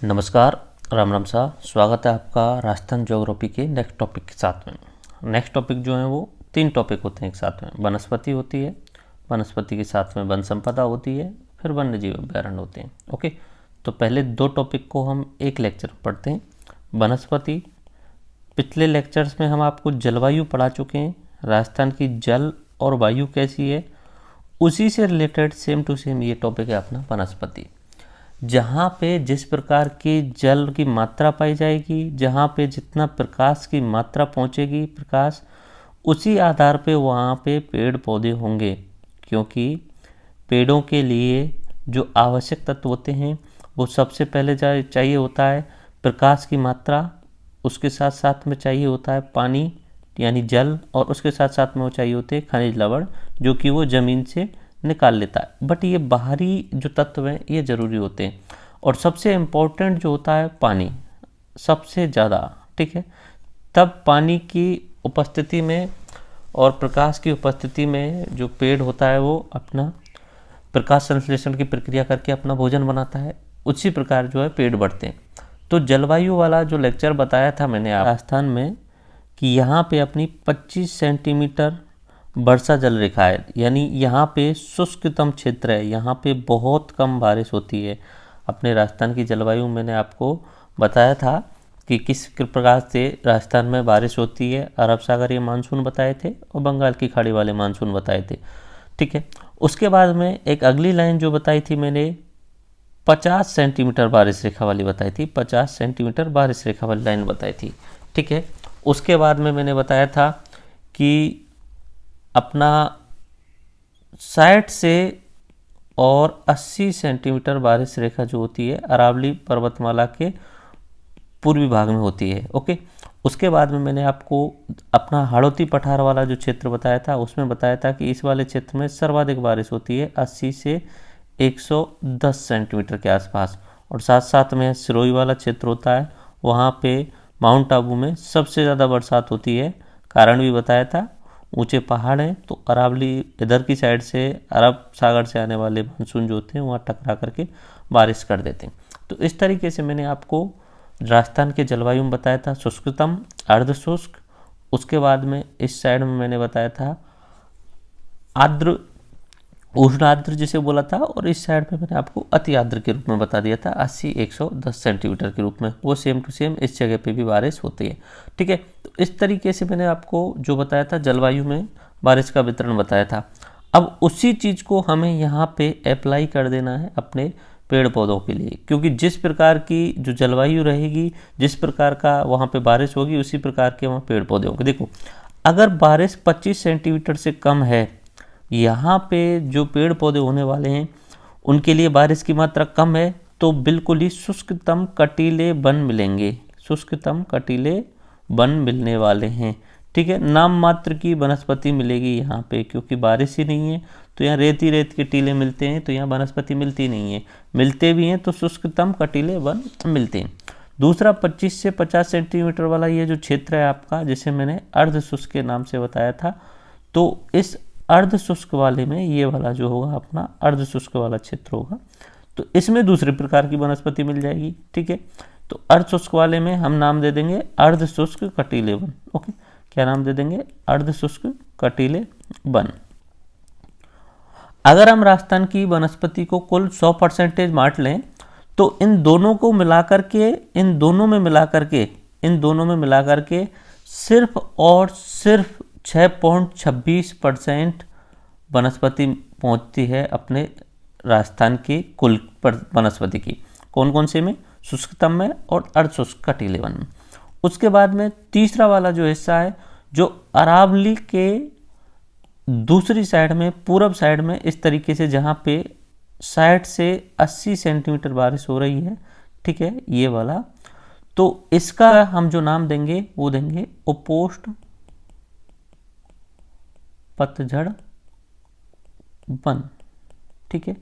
नमस्कार, राम राम सा। स्वागत है आपका राजस्थान ज्योग्राफी के नेक्स्ट टॉपिक के साथ में। नेक्स्ट टॉपिक जो है वो 3 टॉपिक होते हैं एक साथ में। वनस्पति होती है, वनस्पति के साथ में वन संपदा होती है, फिर वन्य जीव अभ्यारण्य होते हैं। ओके, तो पहले 2 टॉपिक को हम एक लेक्चर में पढ़ते हैं। वनस्पति, पिछले लेक्चर्स में हम आपको जलवायु पढ़ा चुके हैं, राजस्थान की जल और वायु कैसी है, उसी से रिलेटेड सेम टू सेम ये टॉपिक है अपना वनस्पति। जहाँ पे जिस प्रकार की जल की मात्रा पाई जाएगी, जहाँ पे जितना प्रकाश की मात्रा पहुँचेगी प्रकाश, उसी आधार पे वहाँ पे पेड़ पौधे होंगे। क्योंकि पेड़ों के लिए जो आवश्यक तत्व होते हैं वो सबसे पहले चाहिए होता है प्रकाश की मात्रा, उसके साथ साथ में चाहिए होता है पानी यानी जल, और उसके साथ साथ में वो चाहिए होते हैं खनिज लवण जो कि वो ज़मीन से निकाल लेता है। बट ये बाहरी जो तत्व हैं ये ज़रूरी होते हैं, और सबसे इम्पोर्टेंट जो होता है पानी सबसे ज़्यादा। ठीक है, तब पानी की उपस्थिति में और प्रकाश की उपस्थिति में जो पेड़ होता है वो अपना प्रकाश संश्लेषण की प्रक्रिया करके अपना भोजन बनाता है। उसी प्रकार जो है पेड़ बढ़ते हैं। तो जलवायु वाला जो लेक्चर बताया था मैंने राजस्थान में कि यहाँ पे अपनी 25 सेंटीमीटर वर्षा जल रेखा है, यानी यहाँ पे शुष्कतम क्षेत्र है, यहाँ पे बहुत कम बारिश होती है। अपने राजस्थान की जलवायु मैंने आपको बताया था कि किस प्रकार से राजस्थान में बारिश होती है। अरब सागरीय मानसून बताए थे और बंगाल की खाड़ी वाले मानसून बताए थे। ठीक है, उसके बाद में एक अगली लाइन जो बताई थी मैंने 50 सेंटीमीटर बारिश रेखा वाली बताई थी, 50 सेंटीमीटर बारिश रेखा वाली लाइन बताई थी। ठीक है, उसके बाद में मैंने बताया था कि अपना 60 से और 80 सेंटीमीटर बारिश रेखा जो होती है अरावली पर्वतमाला के पूर्वी भाग में होती है। ओके, उसके बाद में मैंने आपको अपना हाड़ौती पठार वाला जो क्षेत्र बताया था, उसमें बताया था कि इस वाले क्षेत्र में सर्वाधिक बारिश होती है 80 से 110 सेंटीमीटर के आसपास। और साथ साथ में सिरोही वाला क्षेत्र होता है, वहाँ पे माउंट आबू में सबसे ज़्यादा बरसात होती है। कारण भी बताया था, ऊंचे पहाड़ हैं तो अरावली इधर की साइड से अरब सागर से आने वाले मानसून जो होते हैं वहाँ टकरा करके बारिश कर देते हैं। तो इस तरीके से मैंने आपको राजस्थान के जलवायु में बताया था शुष्कतम, अर्धशुष्क, उसके बाद में इस साइड में मैंने बताया था आर्द्र, उष्ण आर्द्र जिसे बोला था, और इस साइड पे मैंने आपको अति आर्द्र के रूप में बता दिया था 80-110 सेंटीमीटर के रूप में। वो सेम टू सेम इस जगह पे भी बारिश होती है। ठीक है, तो इस तरीके से मैंने आपको जो बताया था जलवायु में बारिश का वितरण बताया था। अब उसी चीज़ को हमें यहाँ पे अप्लाई कर देना है अपने पेड़ पौधों के लिए, क्योंकि जिस प्रकार की जो जलवायु रहेगी, जिस प्रकार का वहाँ पे बारिश होगी, उसी प्रकार के वहाँ पेड़ पौधे होंगे। देखो, अगर बारिश 25 सेंटीमीटर से कम है, यहाँ पे जो पेड़ पौधे होने वाले हैं उनके लिए बारिश की मात्रा कम है, तो बिल्कुल ही शुष्कतम कटीले वन मिलेंगे, शुष्कतम कटीले वन मिलने वाले हैं। ठीक है, नाम मात्र की वनस्पति मिलेगी यहाँ पे, क्योंकि बारिश ही नहीं है तो यहाँ रेत ही रेत के टीले मिलते हैं, तो यहाँ वनस्पति मिलती नहीं है। मिलते भी हैं तो शुष्कतम कटीले वन मिलते हैं। दूसरा 25 से 50 सेंटीमीटर वाला ये जो क्षेत्र है आपका, जिसे मैंने अर्ध शुष्क के नाम से बताया था, तो इस अर्ध शुष्क वाले में ये वाला जो होगा अपना अर्ध शुष्क वाला क्षेत्र होगा, तो इसमें दूसरे प्रकार की वनस्पति मिल जाएगी। ठीक है, तो अर्ध शुष्क वाले में हम नाम दे देंगे अर्ध शुष्क कटीले वन। ओके, क्या नाम दे देंगे? अर्ध शुष्क कटीले वन। अगर हम राजस्थान की वनस्पति को कुल 100% बांट लें तो इन दोनों को मिलाकर के, इन दोनों में मिलाकर के सिर्फ और सिर्फ 6.26% वनस्पति पहुंचती है अपने राजस्थान की कुल वनस्पति की। कौन कौन से में? शुष्कतम में और अर्धशुष्क कटीले वन में। उसके बाद में तीसरा वाला जो हिस्सा है, जो अरावली के दूसरी साइड में, पूरब साइड में, इस तरीके से जहाँ पे 60 से 80 सेंटीमीटर बारिश हो रही है। ठीक है, ये वाला, तो इसका हम जो नाम देंगे वो देंगे उपोष्ण पतझड़ वन। ठीक है,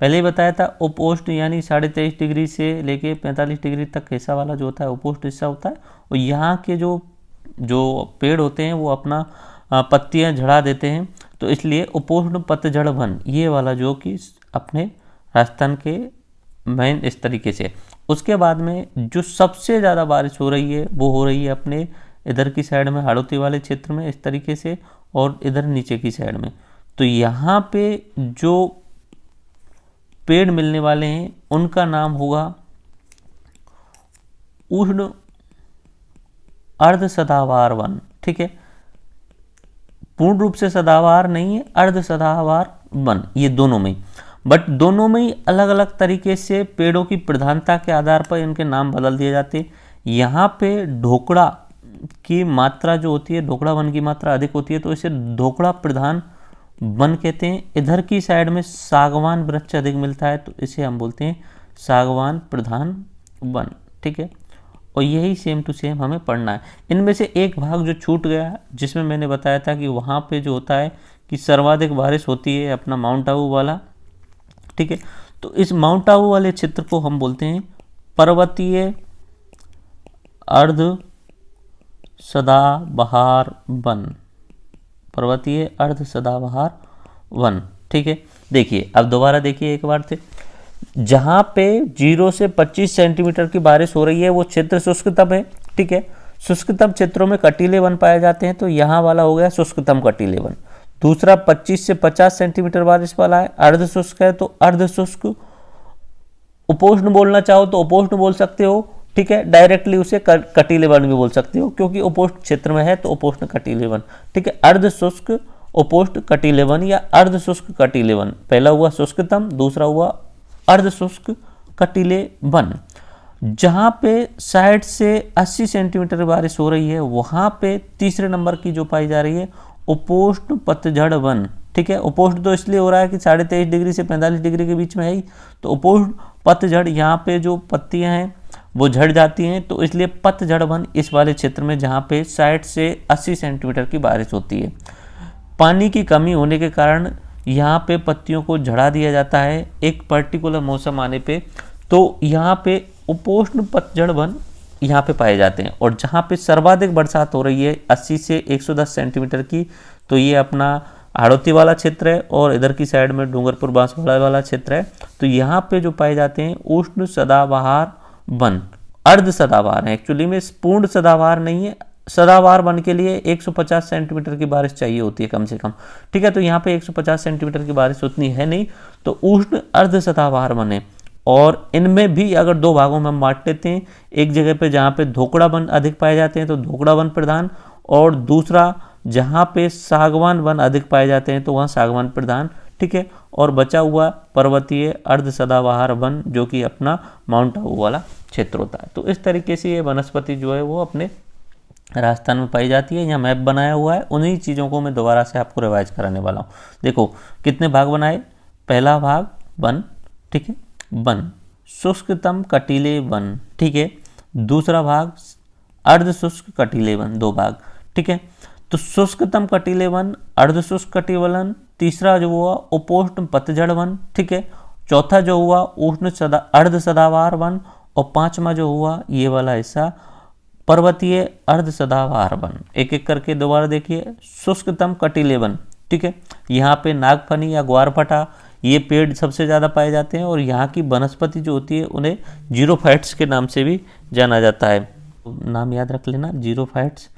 पहले ही बताया था उपोष्ण यानी 23.5 डिग्री से लेके 45 डिग्री तक हिस्सा वाला जो होता है उपोष्ण हिस्सा होता है, और यहाँ के जो पेड़ होते हैं वो अपना पत्तियाँ झड़ा देते हैं, तो इसलिए उपोष्ण पतझड़ वन ये वाला जो कि अपने राजस्थान के मेन इस तरीके से। उसके बाद में जो सबसे ज़्यादा बारिश हो रही है वो हो रही है अपने इधर की साइड में हाड़ौती वाले क्षेत्र में इस तरीके से, और इधर नीचे की साइड में। तो यहाँ पे जो पेड़ मिलने वाले हैं उनका नाम होगा उष्ण अर्ध सदाबहार वन। ठीक है, पूर्ण रूप से सदाबहार नहीं है, अर्ध सदाबहार वन, ये दोनों में, बट दोनों में ही अलग अलग तरीके से पेड़ों की प्रधानता के आधार पर इनके नाम बदल दिए जाते हैं। यहाँ पे ढोकड़ा की मात्रा जो होती है, ढोकड़ा वन की मात्रा अधिक होती है, तो इसे ढोकड़ा प्रधान वन कहते हैं। इधर की साइड में सागवान वृक्ष अधिक मिलता है, तो इसे हम बोलते हैं सागवान प्रधान वन। ठीक है, और यही सेम टू सेम हमें पढ़ना है। इनमें से एक भाग जो छूट गया, जिसमें मैंने बताया था कि वहाँ पे जो होता है कि सर्वाधिक बारिश होती है अपना माउंट आबू वाला। ठीक है, तो इस माउंट आबू वाले क्षेत्र को हम बोलते हैं पर्वतीय अर्ध सदाबहार वन, पर्वतीय अर्ध सदाबहार वन। ठीक है, देखिए अब दोबारा देखिए एक बार से, जहाँ पे 0 से 25 सेंटीमीटर की बारिश हो रही है वो क्षेत्र शुष्कतम है। ठीक है, शुष्कतम क्षेत्रों में कटीले वन पाए जाते हैं, तो यहाँ वाला हो गया शुष्कतम कटीले वन। दूसरा 25 से 50 सेंटीमीटर बारिश वाला है, अर्ध शुष्क है, तो अर्ध शुष्क उपोष्ण बोलना चाहो तो उपोष्ण बोल सकते हो। ठीक है, डायरेक्टली उसे कटीले वन भी बोल सकते हो, क्योंकि उपोष्ण क्षेत्र में है तो उपोष्ण कटीले वन। ठीक है, अर्ध शुष्क उपोष्ण कटीले वन या अर्ध शुष्क कटीले वन, पहला हुआ शुष्कतम, दूसरा हुआ अर्ध शुष्क कटीले वन। जहाँ पे 60 से 80 सेंटीमीटर बारिश हो रही है वहाँ पे तीसरे नंबर की जो पाई जा रही है उपोष्ण पतझड़ वन। ठीक है, उपोष्ण तो इसलिए हो रहा है कि 23.5 डिग्री से 45 डिग्री के बीच में है ही, तो उपोष्ण पतझड़, यहाँ पे जो पत्तियाँ हैं वो झड़ जाती हैं, तो इसलिए पतझड़ वन इस वाले क्षेत्र में जहाँ पे 60 से 80 सेंटीमीटर की बारिश होती है। पानी की कमी होने के कारण यहाँ पे पत्तियों को झड़ा दिया जाता है एक पर्टिकुलर मौसम आने पे, तो यहाँ पे उपोष्ण पतझड़ वन यहाँ पे पाए जाते हैं। और जहाँ पे सर्वाधिक बरसात हो रही है 80 से 110 सेंटीमीटर की, तो ये अपना हाड़ौती वाला क्षेत्र है, और इधर की साइड में डूंगरपुर बांसवाड़ा वाला क्षेत्र है। तो यहाँ पे जो पाए जाते हैं उष्ण सदाबहार वन, अर्ध सदाबहार है, एक्चुअली में पूर्ण सदाबहार नहीं है। सदाबहार वन के लिए 150 सेंटीमीटर की बारिश चाहिए होती है कम से कम। ठीक है, तो यहाँ पे 150 सेंटीमीटर की बारिश उतनी है नहीं, तो उष्ण अर्ध सदाबहार वन है। और इनमें भी अगर दो भागों में हम बांट लेते हैं, एक जगह पे जहाँ पे ढोकड़ा वन अधिक पाए जाते हैं तो ढोकड़ा वन प्रधान, और दूसरा जहाँ पे सागवान वन अधिक पाए जाते हैं तो वहाँ सागवान प्रधान। ठीक है, और बचा हुआ पर्वतीय अर्ध सदाबहार वन जो कि अपना माउंट आबू वाला क्षेत्र होता है। तो इस तरीके से ये वनस्पति जो है वो अपने राजस्थान में पाई जाती है। यहाँ मैप बनाया हुआ है, उन्हीं चीज़ों को मैं दोबारा से आपको रिवाइज कराने वाला हूँ। देखो कितने भाग बनाए, पहला भाग वन, ठीक है, वन, शुष्कतम कटीले वन। ठीक है, दूसरा भाग अर्ध शुष्क कटीले वन, दो भाग। ठीक है, तो शुष्कतम कटीले वन, अर्ध शुष्क कटीले वन, तीसरा जो हुआ उपोष्ण पतझड़ वन। ठीक है, चौथा जो हुआ उष्ण अर्ध सदाबहार वन, और पांचवा जो हुआ ये वाला हिस्सा पर्वतीय अर्ध सदाबहार वन। एक एक करके दोबारा देखिए, शुष्कतम कटीले वन। ठीक है, यहाँ पे नागफनी या ग्वारफटा ये पेड़ सबसे ज़्यादा पाए जाते हैं, और यहाँ की वनस्पति जो होती है उन्हें जीरोफाइट्स के नाम से भी जाना जाता है। नाम याद रख लेना, जीरोफाइट्स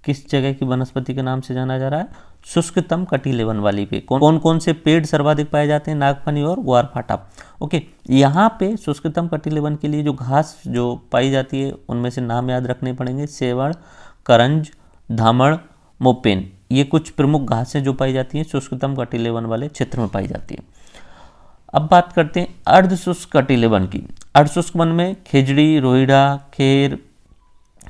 किस जगह की वनस्पति के नाम से जाना जा रहा है, शुष्कतम कटीले वन वाली पे। कौन कौन से पेड़ सर्वाधिक पाए जाते हैं, नागफनी और ग्वारफाटा। ओके, यहाँ पे शुष्कतम कटीले वन के लिए जो घास जो पाई जाती है उनमें से नाम याद रखने पड़ेंगे, सेवड़, करंज, धामड़, मोपेन। ये कुछ प्रमुख घासें जो पाई जाती हैं शुष्कतम कटीले वन वाले क्षेत्र में पाई जाती है। अब बात करते हैं अर्ध शुष्क कटीले वन की। अर्ध शुष्क वन में खिजड़ी, रोहिड़ा, खेर,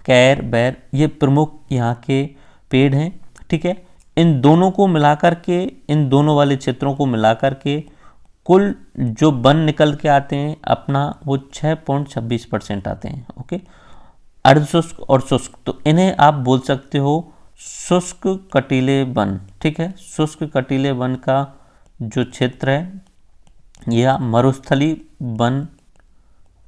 कैर, बैर ये प्रमुख यहाँ के पेड़ हैं। ठीक है, इन दोनों को मिलाकर के, इन दोनों वाले क्षेत्रों को मिलाकर के कुल जो वन निकल के आते हैं अपना वो 6.26% आते हैं। ओके, अर्ध शुष्क और शुष्क, तो इन्हें आप बोल सकते हो शुष्क कटीले वन। ठीक है, शुष्क कटीले वन का जो क्षेत्र है यह मरुस्थली वन।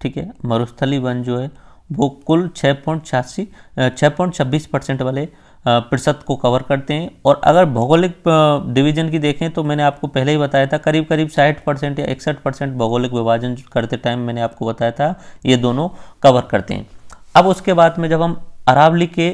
ठीक है, मरुस्थली वन जो है वो कुल 6.26% वाले प्रतिशत को कवर करते हैं। और अगर भौगोलिक डिवीजन की देखें तो मैंने आपको पहले ही बताया था करीब करीब 60% या 61% भौगोलिक विभाजन करते टाइम मैंने आपको बताया था ये दोनों कवर करते हैं। अब उसके बाद में जब हम अरावली के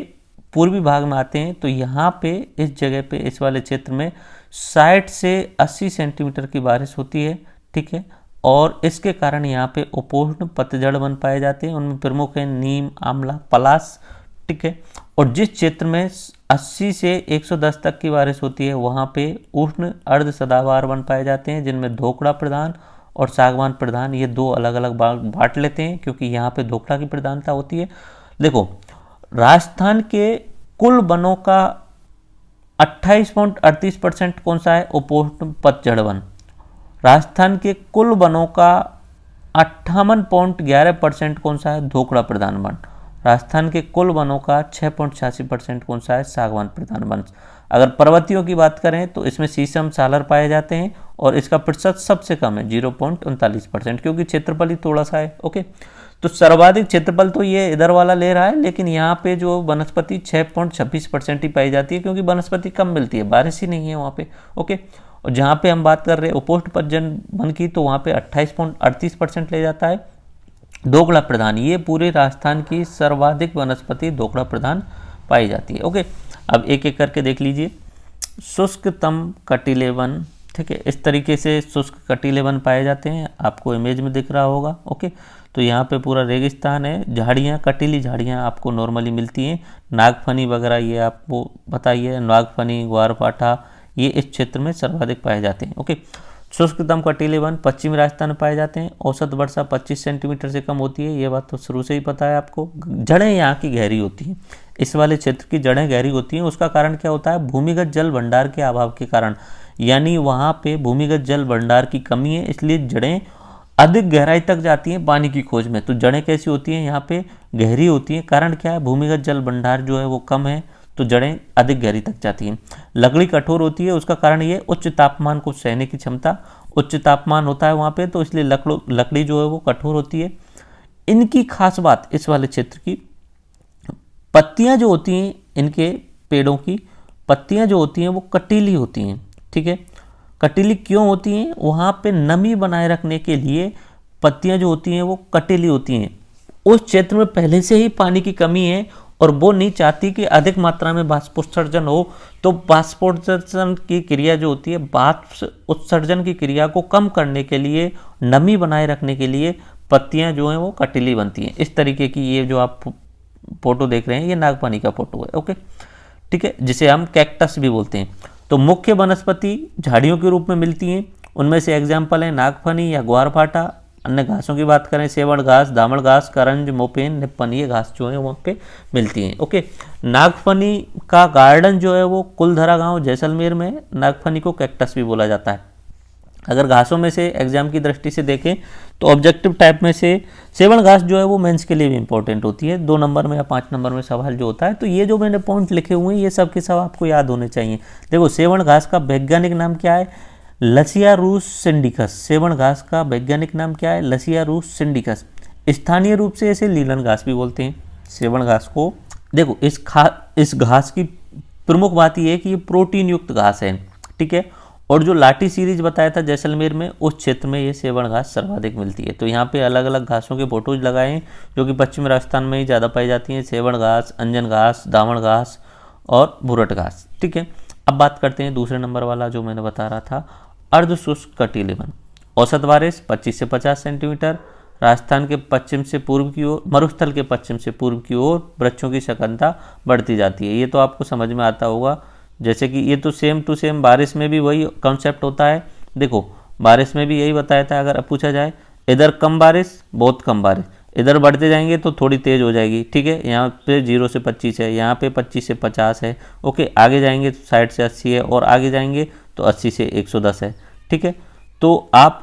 पूर्वी भाग में आते हैं तो यहाँ पे इस जगह पे इस वाले क्षेत्र में 60 से 80 सेंटीमीटर की बारिश होती है, ठीक है। और इसके कारण यहाँ पे उपोष्ण पतझड़ वन पाए जाते हैं, उनमें प्रमुख है नीम, आंवला, पलास, ठीक है। और जिस क्षेत्र में 80 से 110 तक की बारिश होती है वहाँ पे उष्ण अर्ध सदाबहार वन पाए जाते हैं, जिनमें धोकड़ा प्रधान और सागवान प्रधान, ये दो अलग अलग बांट लेते हैं क्योंकि यहाँ पे धोकड़ा की प्रधानता होती है। देखो, राजस्थान के कुल वनों का 28.38% कौन सा है? उपोष्ण पतझड़ वन। राजस्थान के कुल वनों का 58.11% कौन सा है? धोकड़ा प्रधान वन। राजस्थान के कुल वनों का 6.86% कौन सा है? सागवान प्रधान वन। अगर पर्वतियों की बात करें तो इसमें शीशम, सालर पाए जाते हैं और इसका प्रतिशत सबसे कम है 0.39%, क्योंकि क्षेत्रफल ही थोड़ा सा है। ओके, तो सर्वाधिक क्षेत्रफल तो ये इधर वाला ले रहा है, लेकिन यहाँ पे जो वनस्पति 6.26% ही पाई जाती है, क्योंकि वनस्पति कम मिलती है, बारिश ही नहीं है वहाँ पे। ओके, और जहाँ पे हम बात कर रहे हैं उपोष्ण पतझड़ वन की तो वहाँ पे 28.38% ले जाता है धोकड़ा प्रधान। ये पूरे राजस्थान की सर्वाधिक वनस्पति धोकड़ा प्रधान पाई जाती है। ओके, अब एक एक करके देख लीजिए। शुष्कतम कटीले वन, ठीक है, इस तरीके से शुष्क कटीले वन पाए जाते हैं, आपको इमेज में दिख रहा होगा। ओके, तो यहाँ पे पूरा रेगिस्तान है, झाड़ियाँ, कटीली झाड़ियाँ आपको नॉर्मली मिलती हैं। नागफनी वगैरह ये आपको बताइए, नागफनी, ग्वारपाठा, ये इस क्षेत्र में सर्वाधिक पाए जाते हैं। ओके, शुष्कतम कटीले वन पश्चिमी राजस्थान में पाए जाते हैं। औसत वर्षा 25 सेंटीमीटर से कम होती है, ये बात तो शुरू से ही पता है आपको। जड़ें यहाँ की गहरी होती हैं, इस वाले क्षेत्र की जड़ें गहरी होती हैं। उसका कारण क्या होता है? भूमिगत जल भंडार के अभाव के कारण, यानी वहाँ पे भूमिगत जल भंडार की कमी है, इसलिए जड़ें अधिक गहराई तक जाती हैं पानी की खोज में। तो जड़ें कैसी होती हैं? यहाँ पे गहरी होती हैं। कारण क्या है? भूमिगत जल भंडार जो है वो कम है, तो जड़ें अधिक गहरी तक जाती हैं। लकड़ी कठोर होती है, उसका कारण ये उच्च तापमान को सहने की क्षमता, उच्च तापमान होता है वहाँ पे, तो इसलिए लकड़ी जो है वो कठोर होती है। इनकी खास बात इस वाले क्षेत्र की, पत्तियाँ जो होती हैं इनके पेड़ों की, पत्तियाँ जो होती हैं वो कटीली होती हैं, ठीक है। कटीली क्यों होती हैं? वहाँ पे नमी बनाए रखने के लिए पत्तियाँ जो होती हैं वो कटीली होती हैं। उस क्षेत्र में पहले से ही पानी की कमी है और वो नहीं चाहती कि अधिक मात्रा में बाष्पोत्सर्जन हो, तो बाष्पोत्सर्जन की क्रिया जो होती है, बाष्प उत्सर्जन की क्रिया को कम करने के लिए, नमी बनाए रखने के लिए पत्तियाँ जो हैं वो कटीली बनती हैं। इस तरीके की ये जो आप फोटो देख रहे हैं ये नागफनी का फोटो है। ओके, ठीक है, जिसे हम कैक्टस भी बोलते हैं। तो मुख्य वनस्पति झाड़ियों के रूप में मिलती हैं, उनमें से एग्जाम्पल है नागफनी या ग्वारपाठा। अन्य घासों की बात करें, सेवड़ घास, दामड़ घास, करंज, मोपेन, निप्पन, ये घास जो है वहाँ पे मिलती हैं। ओके, नागफनी का गार्डन जो है वो कुलधरा गांव जैसलमेर में है। नागफनी को कैक्टस भी बोला जाता है। अगर घासों में से एग्जाम की दृष्टि से देखें तो ऑब्जेक्टिव टाइप में से सेवड़ घास जो है वो मेंस के लिए भी इंपॉर्टेंट होती है, 2 नंबर में या 5 नंबर में सवाल जो होता है। तो ये जो मैंने पॉइंट लिखे हुए हैं ये सब के सब आपको याद होने चाहिए। देखो, सेवड़ घास का वैज्ञानिक नाम क्या है? लसिया रूस सिंडिकस। सेवड़ घास का वैज्ञानिक नाम क्या है? लसिया रूस सिंडिकस। स्थानीय रूप से इसे लीलन घास भी बोलते हैं सेवड़ घास को। देखो, इस घास की प्रमुख बात यह है कि ये प्रोटीन युक्त घास है, ठीक है। और जो लाठी सीरीज बताया था जैसलमेर में, उस क्षेत्र में ये सेवड़ घास सर्वाधिक मिलती है। तो यहाँ पे अलग अलग घासों के फोटोज लगाए हैं जो कि पश्चिमी राजस्थान में ही ज़्यादा पाई जाती हैं। सेवड़ घास, अंजन घास, दामड़ घास और भुरट घास, ठीक है। अब बात करते हैं दूसरे नंबर वाला जो मैंने बता रहा था, अर्ध शुष्क कटीले वन। औसत बारिश 25 से 50 सेंटीमीटर। राजस्थान के पश्चिम से पूर्व की ओर, मरुस्थल के पश्चिम से पूर्व की ओर वृक्षों की शकनता बढ़ती जाती है। ये तो आपको समझ में आता होगा, जैसे कि ये तो सेम टू सेम बारिश में भी वही कॉन्सेप्ट होता है। देखो, बारिश में भी यही बताया था। अगर पूछा जाए इधर कम बारिश, बहुत कम बारिश, इधर बढ़ते जाएंगे तो थोड़ी तेज़ हो जाएगी, ठीक है। यहाँ पे 0 से 25 है, यहाँ पे 25 से 50 है। ओके, आगे जाएंगे तो 60 से 80 है, और आगे जाएंगे तो 80 से 110 है, ठीक है। तो आप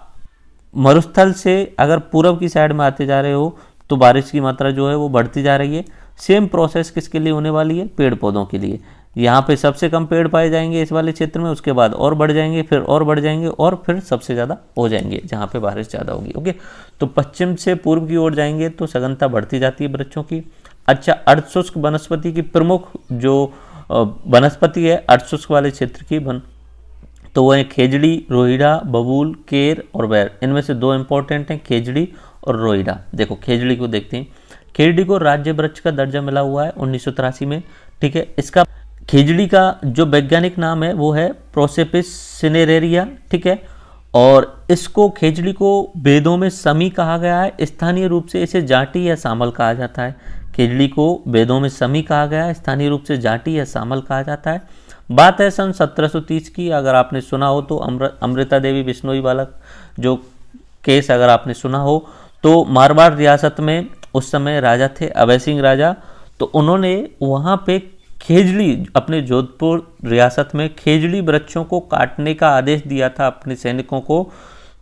मरुस्थल से अगर पूर्व की साइड में आते जा रहे हो तो बारिश की मात्रा जो है वो बढ़ती जा रही है। सेम प्रोसेस किसके लिए होने वाली है? पेड़ पौधों के लिए। यहाँ पे सबसे कम पेड़ पाए जाएंगे इस वाले क्षेत्र में, उसके बाद और बढ़ जाएंगे, फिर और बढ़ जाएंगे, और फिर सबसे ज़्यादा हो जाएंगे जहाँ पे बारिश ज़्यादा होगी। ओके, तो पश्चिम से पूर्व की ओर जाएंगे तो सघनता बढ़ती जाती है वृक्षों की। अच्छा, अर्धशुष्क वनस्पति की प्रमुख जो वनस्पति है अर्धशुष्क वाले क्षेत्र की तो वो है खेजड़ी, रोहिड़ा, बबूल, केर और बैर। इनमें से दो इंपॉर्टेंट हैं, खेजड़ी और रोहिड़ा। देखो खेजड़ी को देखते हैं। खेजड़ी को राज्य वृक्ष का दर्जा मिला हुआ है 1983 में, ठीक है। इसका खेजड़ी का जो वैज्ञानिक नाम है वो है प्रोसेपिस सिनेरेरिया, ठीक है। और इसको खेजड़ी को वेदों में समी कहा गया है, स्थानीय रूप से इसे जाटी या सामल कहा जाता है। खेजड़ी को वेदों में समी कहा गया है, स्थानीय रूप से जाटी या सामल कहा जाता है। बात है सन 1730 की, अगर आपने सुना हो तो अमृता देवी बिश्नोई वाला जो केस अगर आपने सुना हो तो मारवाड़ रियासत में उस समय राजा थे अभय सिंह राजा, तो उन्होंने वहाँ पे खेजड़ी, अपने जोधपुर रियासत में खेजड़ी वृक्षों को काटने का आदेश दिया था अपने सैनिकों को।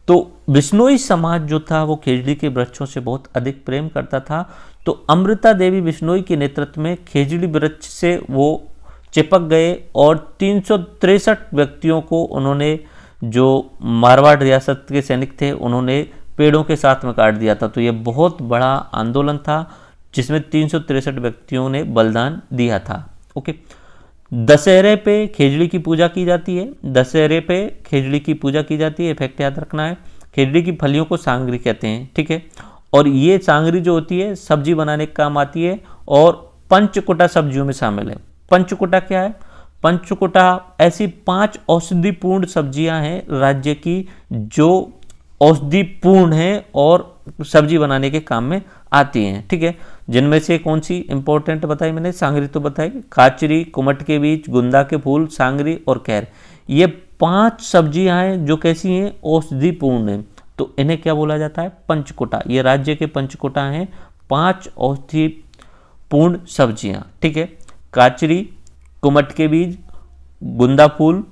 तो बिश्नोई समाज जो था वो खेजड़ी के वृक्षों से बहुत अधिक प्रेम करता था। तो अमृता देवी बिश्नोई के नेतृत्व में खेजड़ी वृक्ष से वो चिपक गए और 363 व्यक्तियों को उन्होंने, जो मारवाड़ रियासत के सैनिक थे, उन्होंने पेड़ों के साथ में काट दिया था। तो ये बहुत बड़ा आंदोलन था जिसमें 363 व्यक्तियों ने बलिदान दिया था। ओके, दशहरे पे खेजड़ी की पूजा की जाती है। दशहरे पे खेजड़ी की पूजा की जाती है, फैक्ट याद रखना है। खेजड़ी की फलियों को सांगरी कहते हैं, ठीक है। और ये सांगरी जो होती है सब्जी बनाने के काम आती है और पंचकुटा सब्जियों में शामिल है। पंचकुटा क्या है? पंचकुटा ऐसी 5 औषधिपूर्ण सब्जियां हैं राज्य की जो औषधिपूर्ण है और सब्जी बनाने के काम में आती हैं, ठीक है। जिनमें से कौन सी इंपॉर्टेंट बताई मैंने? सांगरी तो बताई, काचरी, कुमट के बीज, गुंदा के फूल, सांगरी और कैर। ये 5 सब्जियां हैं जो कैसी हैं? औषधिपूर्ण हैं। तो इन्हें क्या बोला जाता है? पंचकुटा। ये राज्य के पंचकुटा हैं, 5 औषधिपूर्ण सब्जियां, ठीक है। काचरी, कुमट के बीज, गुंदा फूल,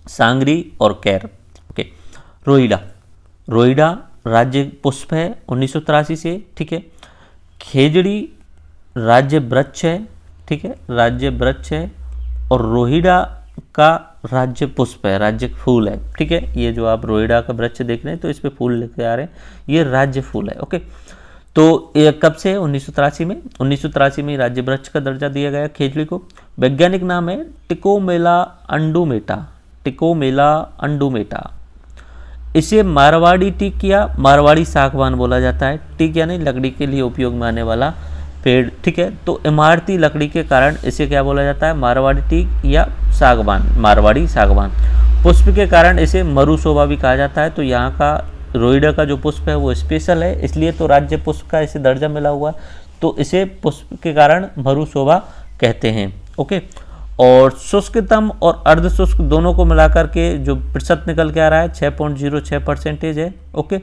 सांगरी और कैर। ओके, रोहिड़ा। रोहिड़ा राज्य पुष्प है 1983 से, ठीक है। खेजड़ी राज्य वृक्ष है, ठीक है, राज्य वृक्ष है। और रोहिड़ा का राज्य पुष्प है, राज्य फूल है, ठीक है। ये जो आप रोहिड़ा का वृक्ष देख रहे हैं तो इस पे फूल लेके आ रहे हैं, ये राज्य फूल है। ओके, तो ये कब से? 1983 में। 1983 में राज्य वृक्ष का दर्जा दिया गया खेजड़ी को। वैज्ञानिक नाम है टिकोमेला अंडुमेटा। टिकोमेला अंडुमेटा। इसे मारवाड़ी टीक या मारवाड़ी सागवान बोला जाता है। टीक यानी लकड़ी के लिए उपयोग में आने वाला पेड़, ठीक है। तो इमारती लकड़ी के कारण इसे क्या बोला जाता है? मारवाड़ी टीक या सागवान, मारवाड़ी सागवान। पुष्प के कारण इसे मरुशोभा भी कहा जाता है। तो यहाँ का रोहिड़ा का जो पुष्प है वो स्पेशल है, इसलिए तो राज्य पुष्प का इसे दर्जा मिला हुआ है। तो इसे पुष्प के कारण मरुशोभा कहते हैं। ओके, और शुष्कतम और अर्धशुष्क दोनों को मिलाकर के जो प्रतिशत निकल के आ रहा है 6.06% है। ओके,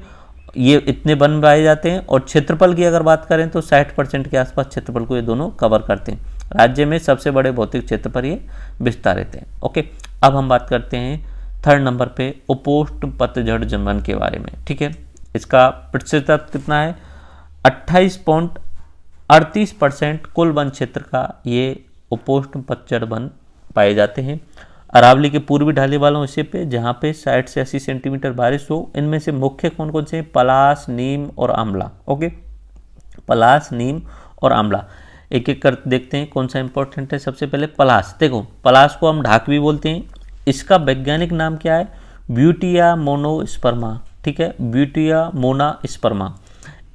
ये इतने वन पाए जाते हैं। और क्षेत्रफल की अगर बात करें तो 60% के आसपास क्षेत्रफल को ये दोनों कवर करते हैं। राज्य में सबसे बड़े भौतिक क्षेत्र पर ये विस्तारित हैं। ओके, अब हम बात करते हैं 3rd नंबर पे उपोष्ण पतझड़ वन के बारे में, ठीक है। इसका प्रतिशत कितना है? 28.38% कुल वन क्षेत्र का ये उपोष्ण पतझड़ वन पाए जाते हैं। अरावली के पूर्वी ढाले वालों हिस्से पे जहाँ पे 60 से 80 सेंटीमीटर बारिश हो। इनमें से मुख्य कौन कौन से हैं? पलाश, नीम और आंवला। ओके, पलाश, नीम और आंवला एक एक कर देखते हैं कौन सा इंपॉर्टेंट है। सबसे पहले पलाश। देखो, पलाश को हम ढाक भी बोलते हैं। इसका वैज्ञानिक नाम क्या है? ब्यूटिया मोनोस्पर्मा, ठीक है, ब्यूटिया मोनास्पर्मा।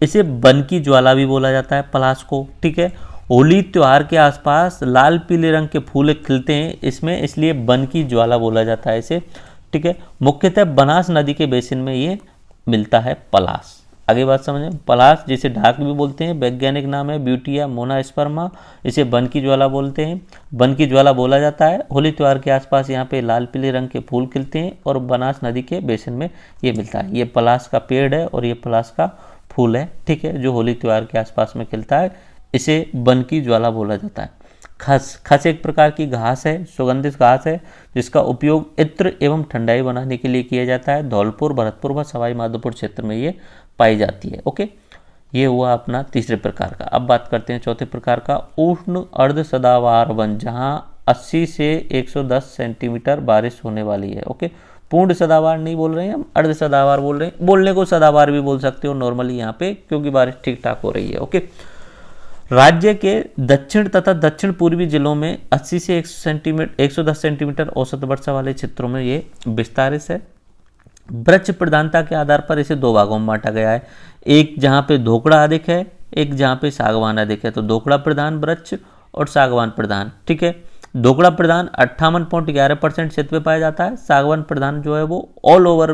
इसे वन की ज्वाला भी बोला जाता है पलाश को, ठीक है। होली त्योहार के आसपास लाल पीले रंग के फूल खिलते हैं इसमें, इसलिए वन की ज्वाला बोला जाता है इसे, ठीक है। मुख्यतः बनास नदी के बेसिन में ये मिलता है पलाश। आगे बात समझें। पलाश जिसे ढाक भी बोलते हैं, वैज्ञानिक नाम है ब्यूटिया मोनास्पर्मा। इसे वन की ज्वाला बोलते हैं, वन की ज्वाला बोला जाता है। होली त्योहार के आसपास यहाँ पे लाल पीले रंग के फूल खिलते हैं और बनास नदी के बेसिन में ये मिलता है। ये पलाश का पेड़ है और ये पलाश का फूल है, ठीक है, जो होली त्योहार के आसपास में खिलता है। इसे वन की ज्वाला बोला जाता है। खस। खस एक प्रकार की घास है, सुगंधित घास है, जिसका उपयोग इत्र एवं ठंडाई बनाने के लिए किया जाता है। धौलपुर, भरतपुर व सवाई माधोपुर क्षेत्र में ये पाई जाती है। ओके, ये हुआ अपना तीसरे प्रकार का। अब बात करते हैं चौथे प्रकार का, उष्ण अर्ध सदाबहार वन, जहाँ 80 से 110 सेंटीमीटर बारिश होने वाली है। ओके, पूर्ण सदाबहार नहीं बोल रहे हैं हम, अर्ध सदाबहार बोल रहे हैं। बोलने को सदाबहार भी बोल सकते हो नॉर्मली यहाँ पे, क्योंकि बारिश ठीक ठाक हो रही है। ओके, राज्य के दक्षिण तथा दक्षिण पूर्वी जिलों में 80 से 110 सेंटीमीटर औसत वर्षा वाले क्षेत्रों में ये विस्तारित है। वृक्ष प्रधानता के आधार पर इसे दो भागों में बांटा गया है, एक जहाँ पे धोकड़ा अधिक है, एक जहाँ पे सागवान अधिक है। तो धोकड़ा प्रधान वृक्ष और सागवान प्रधान, ठीक है। धोकड़ा प्रधान 58.11% क्षेत्र में पाया जाता है। सागवान प्रधान जो है वो ऑल ओवर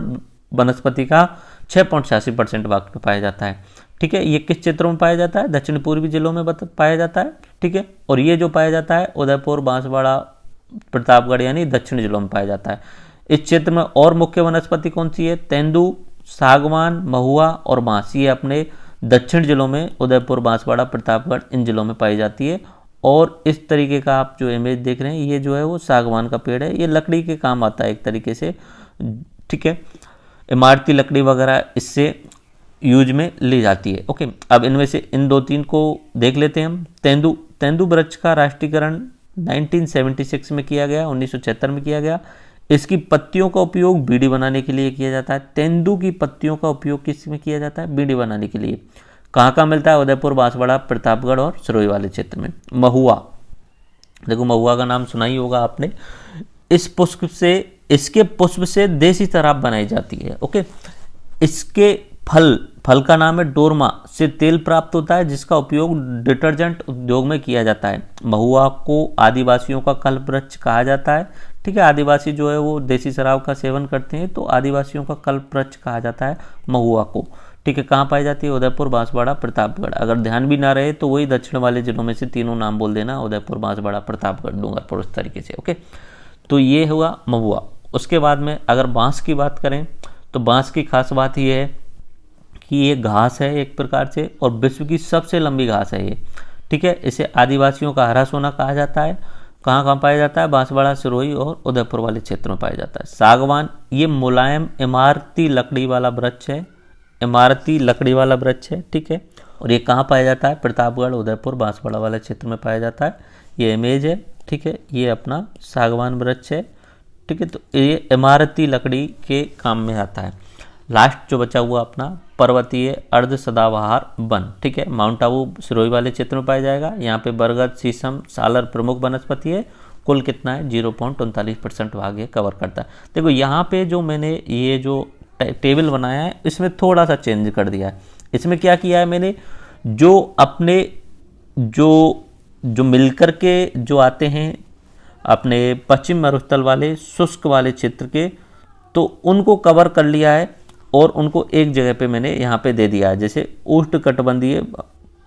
वनस्पति का 6.86% भाग में पाया जाता है, ठीक है। ये किस क्षेत्रों में पाया जाता है? दक्षिण पूर्वी जिलों में पाया जाता है, ठीक है। और ये जो पाया जाता है उदयपुर, बांसवाड़ा, प्रतापगढ़ यानी दक्षिण जिलों में पाया जाता है। इस क्षेत्र में और मुख्य वनस्पति कौन सी है? तेंदू, सागवान, महुआ और बांस, ये अपने दक्षिण जिलों में उदयपुर, बांसवाड़ा, प्रतापगढ़ इन जिलों में पाई जाती है। और इस तरीके का आप जो इमेज देख रहे हैं ये जो है वो सागवान का पेड़ है, ये लकड़ी के काम आता है एक तरीके से, ठीक है। इमारती लकड़ी वगैरह इससे यूज में ली जाती है, ओके। अब इनमें से इन दो तीन को देख लेते हैं हम। तेंदू वृक्ष का राष्ट्रीयकरण 1976 में किया गया, 1976 में किया गया। इसकी पत्तियों का उपयोग बीड़ी बनाने के लिए किया जाता है। तेंदू की पत्तियों का उपयोग किस में किया जाता है? बीड़ी बनाने के लिए। कहाँ कहाँ मिलता है? उदयपुर, बांसवाड़ा, प्रतापगढ़ और सिरोही वाले क्षेत्र में। महुआ, देखो महुआ का नाम सुना ही होगा आपने। इसके पुष्प से देसी शराब बनाई जाती है, ओके। इसके फल का नाम है डोरमा, से तेल प्राप्त होता है जिसका उपयोग डिटर्जेंट उद्योग में किया जाता है। महुआ को आदिवासियों का कल्प वृक्ष कहा जाता है, ठीक है। आदिवासी जो है वो देसी शराब का सेवन करते हैं तो आदिवासियों का कल्प वृक्ष कहा जाता है महुआ को, ठीक है। कहाँ पाई जाती है? उदयपुर, बांसवाड़ा, प्रतापगढ़। अगर ध्यान भी ना रहे तो वही दक्षिण वाले जिलों में से तीनों नाम बोल देना, उदयपुर, बांसवाड़ा, प्रतापगढ़, डूंगरपुर, इस तरीके से, ओके। तो ये हुआ महुआ। उसके बाद में अगर बांस की बात करें तो बांस की खास बात यह है कि ये घास है एक प्रकार से, और विश्व की सबसे लंबी घास है ये, ठीक है। इसे आदिवासियों का हरा सोना कहा जाता है। कहाँ कहाँ पाया जाता है? बांसवाड़ा, सिरोही और उदयपुर वाले क्षेत्रों में पाया जाता है। सागवान, ये मुलायम इमारती लकड़ी वाला वृक्ष है, इमारती लकड़ी वाला वृक्ष है, ठीक है। और ये कहाँ पाया जाता है? प्रतापगढ़, उदयपुर, बांसवाड़ा वाले क्षेत्र में पाया जाता है। ये इमेज है, ठीक है। ये अपना सागवान वृक्ष है, ठीक है। तो ये इमारती लकड़ी के काम में आता है। लास्ट जो बचा हुआ अपना पर्वतीय अर्ध सदाबहार वन, ठीक है। माउंट आबू, सिरोही वाले क्षेत्र में पाया जाएगा। यहाँ पे बरगद, शीशम, सालर प्रमुख वनस्पति है। कुल कितना है? 0.39% भाग ये कवर करता है। देखो यहाँ पे जो मैंने ये जो टेबल बनाया है इसमें थोड़ा सा चेंज कर दिया है। इसमें क्या किया है मैंने? जो अपने जो मिलकर के जो आते हैं अपने पश्चिम मरुस्थल वाले शुष्क वाले क्षेत्र के, तो उनको कवर कर लिया है और उनको एक जगह पे मैंने यहाँ पे दे दिया है। जैसे उष्णकटिबंधीय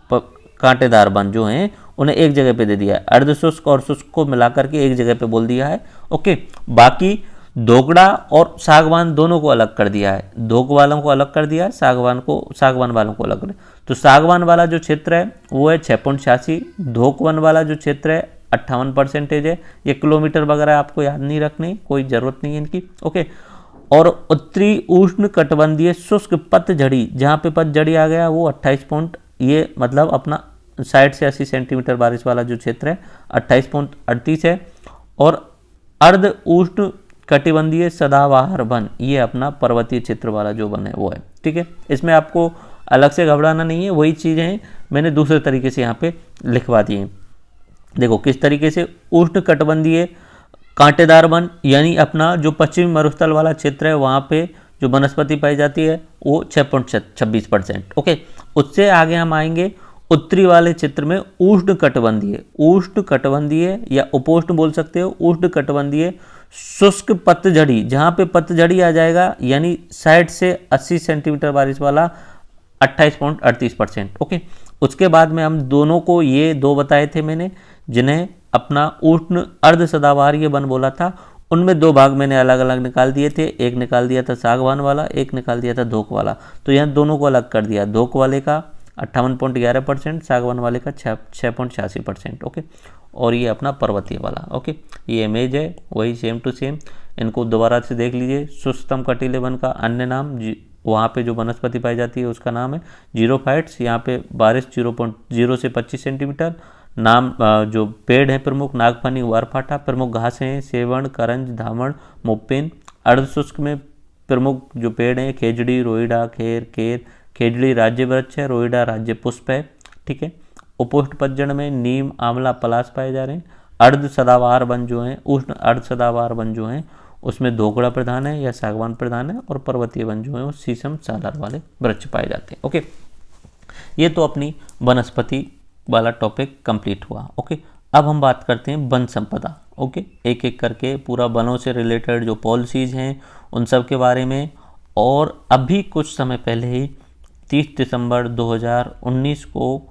कांटेदार वन जो हैं उन्हें एक जगह पे दे दिया है। अर्ध शुष्क और शुष्क को मिलाकर के एक जगह पे बोल दिया है, ओके। बाकी धोकड़ा और सागवान दोनों को अलग कर दिया है। धोक वालों को अलग कर दिया है, सागवान वालों को अलग कर दिया। तो सागवान वाला जो क्षेत्र है वो है 6.86। धोक वन वाला जो क्षेत्र है 58% है। ये किलोमीटर वगैरह आपको याद नहीं रखनी, कोई ज़रूरत नहीं है इनकी, ओके। और उत्तरी उष्ण कटिबंधीय शुष्क पतझड़ी, जहाँ पे पतझड़ी आ गया वो 28 ये मतलब अपना 60 से 80 सेंटीमीटर बारिश वाला जो क्षेत्र है 28.38 है। और अर्ध उष्ण कटिबंधीय सदाबहार वन, ये अपना पर्वतीय क्षेत्र वाला जो वन है वो है, ठीक है। इसमें आपको अलग से घबराना नहीं है, वही चीज़ें हैं मैंने दूसरे तरीके से यहाँ पे लिखवा दी हैं। देखो किस तरीके से उष्ण कटिबंधीय कांटेदार वन, यानी अपना जो पश्चिमी मरुस्थल वाला क्षेत्र है वहाँ पे जो वनस्पति पाई जाती है वो 6.26%, ओके। उससे आगे हम आएंगे उत्तरी वाले क्षेत्र में उष्ण कटिबंधीय या उपोष्ण बोल सकते हो, उष्ण कटिबंधीय शुष्क पतझड़ी, जहाँ पे पतझड़ी आ जाएगा यानी 60 से 80 सेंटीमीटर बारिश वाला 28.38%, ओके। उसके बाद में हम दोनों को ये दो बताए थे मैंने जिन्हें अपना उष्ण अर्ध सदाबहार वन बोला था। उनमें दो भाग मैंने अलग अलग निकाल दिए थे, एक निकाल दिया था सागवान वाला, एक निकाल दिया था धोक वाला। तो यहाँ दोनों को अलग कर दिया, धोक वाले का 58.11%, सागवान वाले का 6.86%, ओके। और ये अपना पर्वतीय वाला, ओके। ये इमेज है वही सेम टू सेम, इनको दोबारा से देख लीजिए। शुष्कतम कटीले वन का अन्य नाम, वहाँ पे जो वनस्पति पाई जाती है उसका नाम है जीरोफाइट्स। यहाँ पे बारिश 0.0 से 25 सेंटीमीटर। नाम जो पेड़ हैं प्रमुख नागफनी, वारफाटा। प्रमुख घासें हैं सेवण, करंज, धामण, मोपेन। अर्धशुष्क में प्रमुख जो पेड़ हैं खेजड़ी, रोईडा, खेर। खेजड़ी राज्य वृक्ष है, रोईडा राज्य पुष्प है, ठीक है। उपोष्ण में नीम, आंवला, पलाश पाए जा रहे हैं। अर्ध सदाबहार वन जो हैं, उष्ण अर्ध सदाबहार वन जो हैं उसमें धोकड़ा प्रधान है या सागवान प्रधान है, और पर्वतीय वन जो है वो शीशम, सालार वाले वृक्ष पाए जाते हैं। ओके, ये तो अपनी वनस्पति वाला टॉपिक कंप्लीट हुआ। ओके, अब हम बात करते हैं वन संपदा। ओके, एक एक करके पूरा वनों से रिलेटेड जो पॉलिसीज़ हैं उन सब के बारे में। और अभी कुछ समय पहले ही 30 दिसंबर 2019 को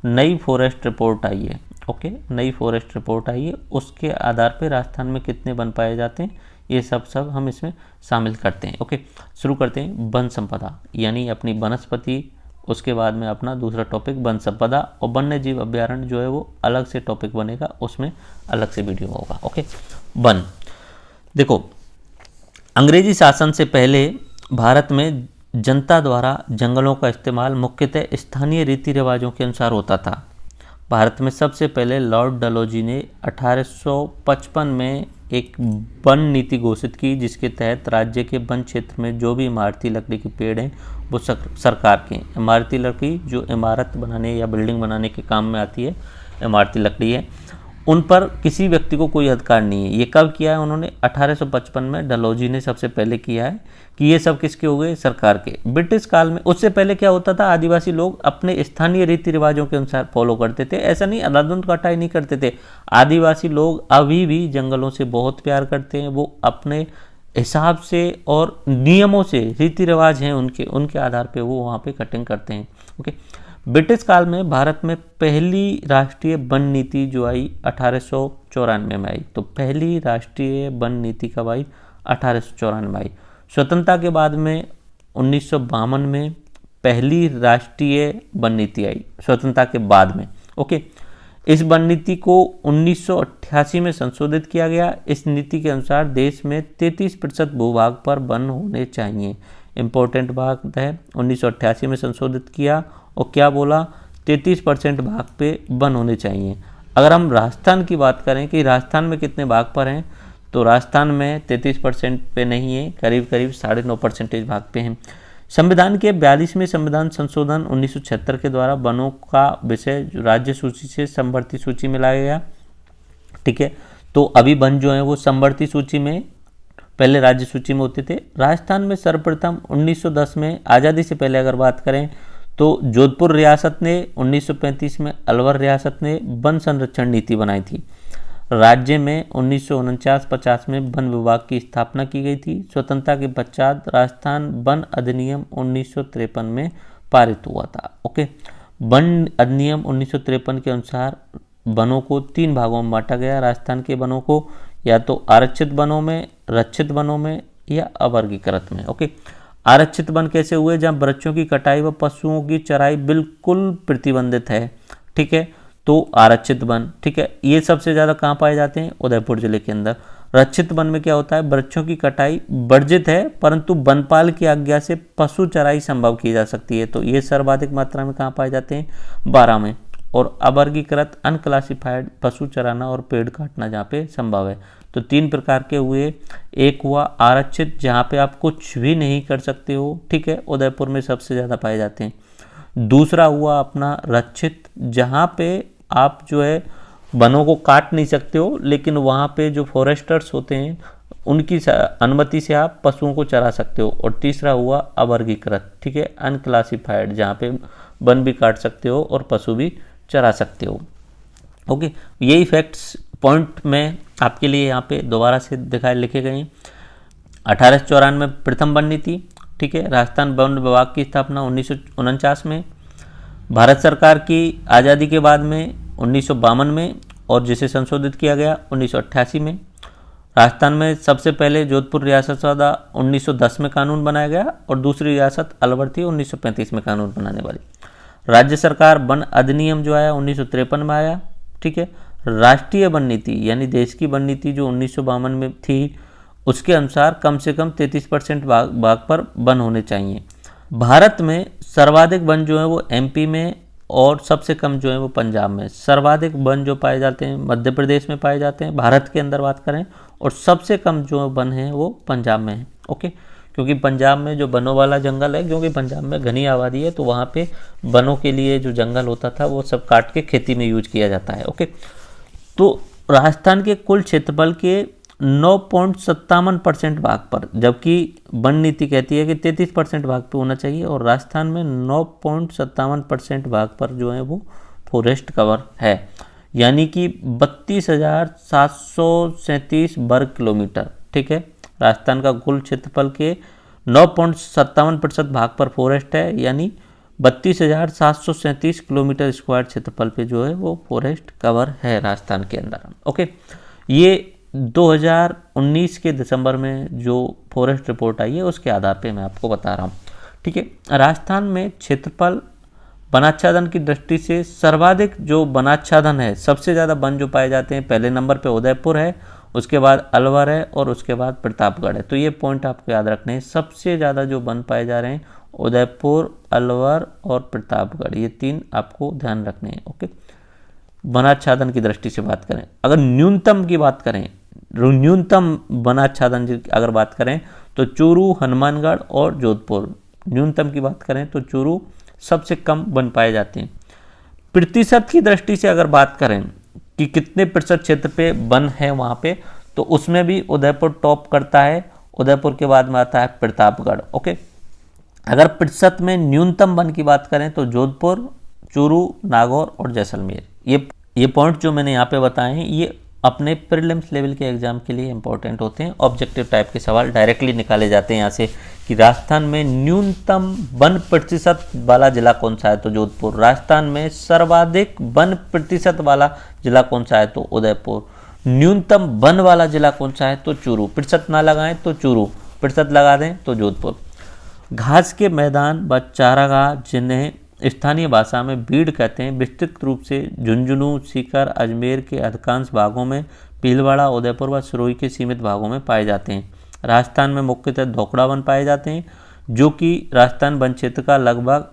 नई फॉरेस्ट रिपोर्ट आई है। ओके, नई फॉरेस्ट रिपोर्ट आई है, उसके आधार पर राजस्थान में कितने वन पाए जाते हैं ये सब हम इसमें शामिल करते हैं। ओके, शुरू करते हैं वन संपदा यानी अपनी वनस्पति, उसके बाद में अपना दूसरा टॉपिक वन संपदा, और वन्य जीव अभ्यारण्य जो है वो अलग से टॉपिक बनेगा, उसमें अलग से वीडियो होगा। ओके, वन देखो, अंग्रेजी शासन से पहले भारत में जनता द्वारा जंगलों का इस्तेमाल मुख्यतः स्थानीय रीति रिवाजों के अनुसार होता था। भारत में सबसे पहले लॉर्ड डलहौजी ने 1855 में एक वन नीति घोषित की, जिसके तहत राज्य के वन क्षेत्र में जो भी इमारती लकड़ी के पेड़ हैं वो सरकार के। इमारती लकड़ी जो इमारत बनाने या बिल्डिंग बनाने के काम में आती है, इमारती लकड़ी है, उन पर किसी व्यक्ति को कोई अधिकार नहीं है। ये कब किया है उन्होंने? 1855 में डलहौजी ने सबसे पहले किया है कि ये सब किसके हो गए? सरकार के। ब्रिटिश काल में, उससे पहले क्या होता था, आदिवासी लोग अपने स्थानीय रीति रिवाजों के अनुसार फॉलो करते थे। ऐसा नहीं अंधाधुंध कटाई नहीं करते थे। आदिवासी लोग अभी भी जंगलों से बहुत प्यार करते हैं, वो अपने हिसाब से और नियमों से, रीति रिवाज हैं उनके आधार पे वो वहाँ पे कटिंग करते हैं। ओके, ब्रिटिश काल में भारत में पहली राष्ट्रीय वन नीति जो आई 1894 में आई। तो पहली राष्ट्रीय वन नीति कब आई? 1894 में आई। स्वतंत्रता के बाद में 1952 में पहली राष्ट्रीय वन नीति आई, स्वतंत्रता के बाद में। ओके, इस वन नीति को 1988 में संशोधित किया गया। इस नीति के अनुसार देश में 33% भूभाग पर वन होने चाहिए। इम्पोर्टेंट बात है, 1988 में संशोधित किया और क्या बोला? 33% भाग पे वन होने चाहिए। अगर हम राजस्थान की बात करें कि राजस्थान में कितने भाग पर हैं, तो राजस्थान में 33% पे नहीं है, करीब 9.5% भाग पे हैं। संविधान के 42वें संविधान संशोधन 1976 के द्वारा वनों का विषय राज्य सूची से समवर्ती सूची में लाया गया। ठीक है, तो अभी वन जो है वो समवर्ती सूची में, पहले राज्य सूची में होते थे। राजस्थान में सर्वप्रथम 1910 में, आज़ादी से पहले अगर बात करें तो जोधपुर रियासत ने 1935 में, अलवर रियासत ने वन संरक्षण नीति बनाई थी। राज्य में 1949-50 में वन विभाग की स्थापना की गई थी। स्वतंत्रता के पश्चात राजस्थान वन अधिनियम 1953 में पारित हुआ था। ओके, वन अधिनियम 1953 के अनुसार वनों को 3 भागों में बांटा गया। राजस्थान के वनों को या तो आरक्षित वनों में, रक्षित वनों में या अवर्गीकृत में। ओके, आरक्षित वन कैसे हुए? जहाँ वृक्षों की कटाई व पशुओं की चराई बिल्कुल प्रतिबंधित है। ठीक है, तो आरक्षित वन। ठीक है, ये सबसे ज़्यादा कहाँ पाए जाते हैं? उदयपुर जिले के अंदर। रक्षित वन में क्या होता है? वृक्षों की कटाई वर्जित है, परंतु वनपाल की आज्ञा से पशु चराई संभव की जा सकती है। तो ये सर्वाधिक मात्रा में कहाँ पाए जाते हैं? 12 में। और अवर्गीकृत अनक्लासिफाइड पशु चराना और पेड़ काटना जहाँ पे संभव है। तो 3 प्रकार के हुए। एक हुआ आरक्षित, जहाँ पे आप कुछ भी नहीं कर सकते हो। ठीक है, उदयपुर में सबसे ज़्यादा पाए जाते हैं। दूसरा हुआ अपना रक्षित, जहाँ पे आप जो है वनों को काट नहीं सकते हो, लेकिन वहाँ पे जो फॉरेस्टर्स होते हैं उनकी अनुमति से आप पशुओं को चरा सकते हो। और तीसरा हुआ अवर्गीकृत, ठीक है, अनक्लासिफाइड, जहाँ पे वन भी काट सकते हो और पशु भी चरा सकते हो। ओके, यही फैक्ट्स पॉइंट में आपके लिए यहाँ पे दोबारा से लिखे गए हैं। 1894 में प्रथम वन नीति। ठीक है, राजस्थान वन विभाग की स्थापना 1949 में। भारत सरकार की आज़ादी के बाद में 1952 में, और जिसे संशोधित किया गया 1988 में। राजस्थान में सबसे पहले जोधपुर रियासत सदा 1910 में कानून बनाया गया, और दूसरी रियासत अलवर थी 1935 में कानून बनाने वाली। राज्य सरकार वन अधिनियम जो आया 1953 में आया। ठीक है, राष्ट्रीय वन नीति यानी देश की वन नीति जो 1952 में थी, उसके अनुसार कम से कम 33% भाग पर वन होने चाहिए। भारत में सर्वाधिक वन जो है वो एमपी में, और सबसे कम जो है वो पंजाब में। सर्वाधिक वन जो पाए जाते हैं मध्य प्रदेश में पाए जाते हैं, भारत के अंदर बात करें, और सबसे कम जो वन है वो पंजाब में है। ओके, क्योंकि पंजाब में जो वनों वाला जंगल है, क्योंकि पंजाब में घनी आबादी है तो वहाँ पे वनों के लिए जो जंगल होता था वो सब काट के खेती में यूज किया जाता है। ओके, तो राजस्थान के कुल क्षेत्रफल के 9.57% भाग पर, जबकि वन नीति कहती है कि 33% भाग पे होना चाहिए, और राजस्थान में 9.57% भाग पर जो है वो फॉरेस्ट कवर है, यानी कि 32,737 वर्ग किलोमीटर। ठीक है, राजस्थान का कुल क्षेत्रफल के 9.57% भाग पर फॉरेस्ट है, यानी 32,737 किलोमीटर स्क्वायर क्षेत्रफल पे जो है वो फॉरेस्ट कवर है राजस्थान के अंदर। ओके, ये 2019 के दिसंबर में जो फॉरेस्ट रिपोर्ट आई है उसके आधार पे मैं आपको बता रहा हूँ। ठीक है, राजस्थान में क्षेत्रफल वनाच्छादन की दृष्टि से सर्वाधिक जो वनाच्छादन है, सबसे ज़्यादा वन जो पाए जाते हैं, पहले नंबर पे उदयपुर है, उसके बाद अलवर है और उसके बाद प्रतापगढ़ है। तो ये पॉइंट आपको याद रखने हैं, सबसे ज़्यादा जो वन पाए जा रहे हैं उदयपुर, अलवर और प्रतापगढ़, ये 3 आपको ध्यान रखने हैं। ओके, वनाच्छादन की दृष्टि से बात करें, अगर न्यूनतम की बात करें, न्यूनतम वनाच्छादन की अगर बात करें तो चूरू, हनुमानगढ़ और जोधपुर, न्यूनतम की बात करें तो चूरू सबसे कम वन पाए जाते हैं। प्रतिशत की दृष्टि से अगर बात करें कि कितने प्रतिशत क्षेत्र पे वन है वहाँ पे, तो उसमें भी उदयपुर टॉप करता है, उदयपुर के बाद में आता है प्रतापगढ़। ओके, अगर प्रतिशत में न्यूनतम वन की बात करें तो जोधपुर, चूरू, नागौर और जैसलमेर। ये पॉइंट जो मैंने यहाँ पे बताए हैं ये अपने प्रीलिम्स लेवल के एग्जाम के लिए इंपॉर्टेंट होते हैं। ऑब्जेक्टिव टाइप के सवाल डायरेक्टली निकाले जाते हैं यहाँ से कि राजस्थान में न्यूनतम 1% वाला जिला कौन सा है तो जोधपुर, राजस्थान में सर्वाधिक 1% वाला जिला कौन सा है तो उदयपुर, न्यूनतम वन वाला जिला कौन सा है तो चूरू, प्रतिशत ना लगाएं तो चूरू, प्रतिशत लगा दें तो जोधपुर। घास के मैदान व चारागाह जिन्हें स्थानीय भाषा में बीड़ कहते हैं, विस्तृत रूप से झुंझुनू, सीकर, अजमेर के अधिकांश भागों में, भीलवाड़ा, उदयपुर व सिरोही के सीमित भागों में पाए जाते हैं। राजस्थान में मुख्यतः धोकड़ा वन पाए जाते हैं, जो कि राजस्थान वन क्षेत्र का लगभग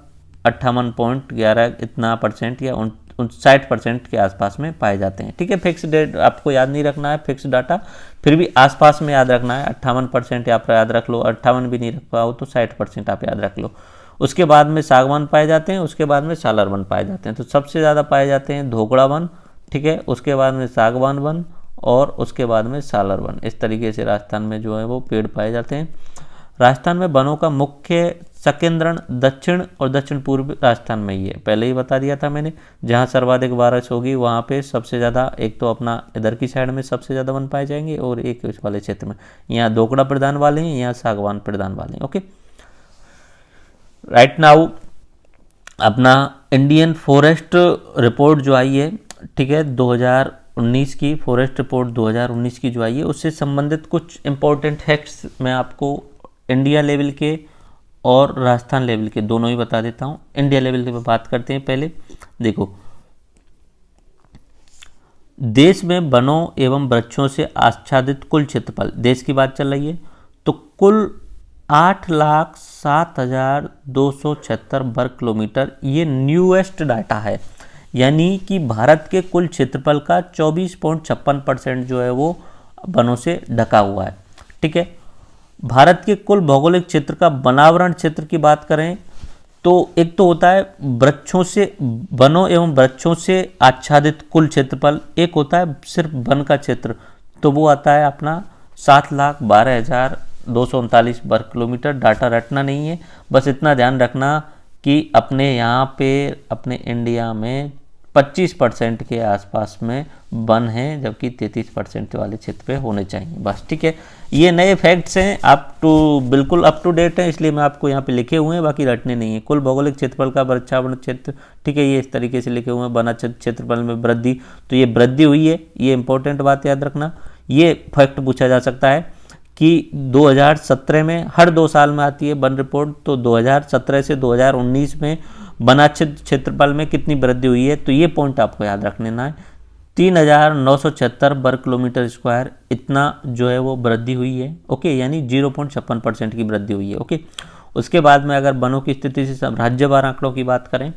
58.11 इतना % या 59% के आसपास में पाए जाते हैं। ठीक है, फिक्स डेट आपको याद नहीं रखना है, फिक्स डाटा, फिर भी आसपास में याद रखना है। 58% आप याद रख लो, 58 भी नहीं रख पाओ तो 60% आप याद रख लो। उसके बाद में सागवान पाए जाते हैं, उसके बाद में सालर वन पाए जाते हैं। तो सबसे ज़्यादा पाए जाते हैं धोकड़ा वन, ठीक है, उसके बाद में सागवान वन और उसके बाद में सालर वन। इस तरीके से राजस्थान में जो है वो पेड़ पाए जाते हैं। राजस्थान में वनों का मुख्य संकेंद्रण दक्षिण और दक्षिण पूर्व राजस्थान में ही है, पहले ही बता दिया था मैंने। जहाँ सर्वाधिक बारिश होगी वहाँ पे सबसे ज़्यादा, एक तो अपना इधर की साइड में सबसे ज़्यादा वन पाए जाएंगे और एक इस वाले क्षेत्र में, यहाँ धोकड़ा प्रधान वाले हैं, यहाँ सागवान प्रधान वाले हैं। ओके, राइट नाउ अपना इंडियन फॉरेस्ट रिपोर्ट जो आई है, ठीक है, 2019 की फॉरेस्ट रिपोर्ट 2019 की जो आई है उससे संबंधित कुछ इंपॉर्टेंट फैक्ट्स मैं आपको इंडिया लेवल के और राजस्थान लेवल के दोनों ही बता देता हूँ। इंडिया लेवल की बात करते हैं पहले। देखो, देश में वनों एवं वृक्षों से आच्छादित कुल क्षेत्रफल, देश की बात चल रही है, तो कुल 8,07,276 वर्ग किलोमीटर, ये न्यूएस्ट डाटा है, यानी कि भारत के कुल क्षेत्रफल का 24.56% जो है वो वनों से ढका हुआ है। ठीक है, भारत के कुल भौगोलिक क्षेत्र का वनावरण क्षेत्र की बात करें तो एक तो होता है वृक्षों से, वनों एवं वृक्षों से आच्छादित कुल क्षेत्रफल, एक होता है सिर्फ वन का क्षेत्र, तो वो आता है अपना 7,12,239 वर्ग किलोमीटर। डाटा रटना नहीं है, बस इतना ध्यान रखना कि अपने यहाँ पे अपने इंडिया में 25% के आसपास में वन हैं, जबकि 33% वाले क्षेत्र पे होने चाहिए बस। ठीक है, ये नए फैक्ट्स हैं, बिल्कुल अप टू डेट हैं, इसलिए मैं आपको यहाँ पे लिखे हुए हैं, बाकी रटने नहीं है। कुल भौगोलिक क्षेत्रफल का वृक्षावरण क्षेत्र, ठीक है, ये इस तरीके से लिखे हुए हैं। वना क्षेत्रफल में वृद्धि, तो ये वृद्धि हुई है, ये इंपॉर्टेंट बात याद रखना। ये फैक्ट पूछा जा सकता है कि 2017 में, हर 2 साल में आती है वन रिपोर्ट, तो 2017 से 2019 में वनाच्छित क्षेत्रफल में कितनी वृद्धि हुई है, तो ये पॉइंट आपको याद रख लेना है। 3,976 वर्ग किलोमीटर स्क्वायर इतना जो है वो वृद्धि हुई है। ओके, यानी 0.56% की वृद्धि हुई है। ओके, उसके बाद में अगर वनों की स्थिति से राज्यवार आंकड़ों की बात करें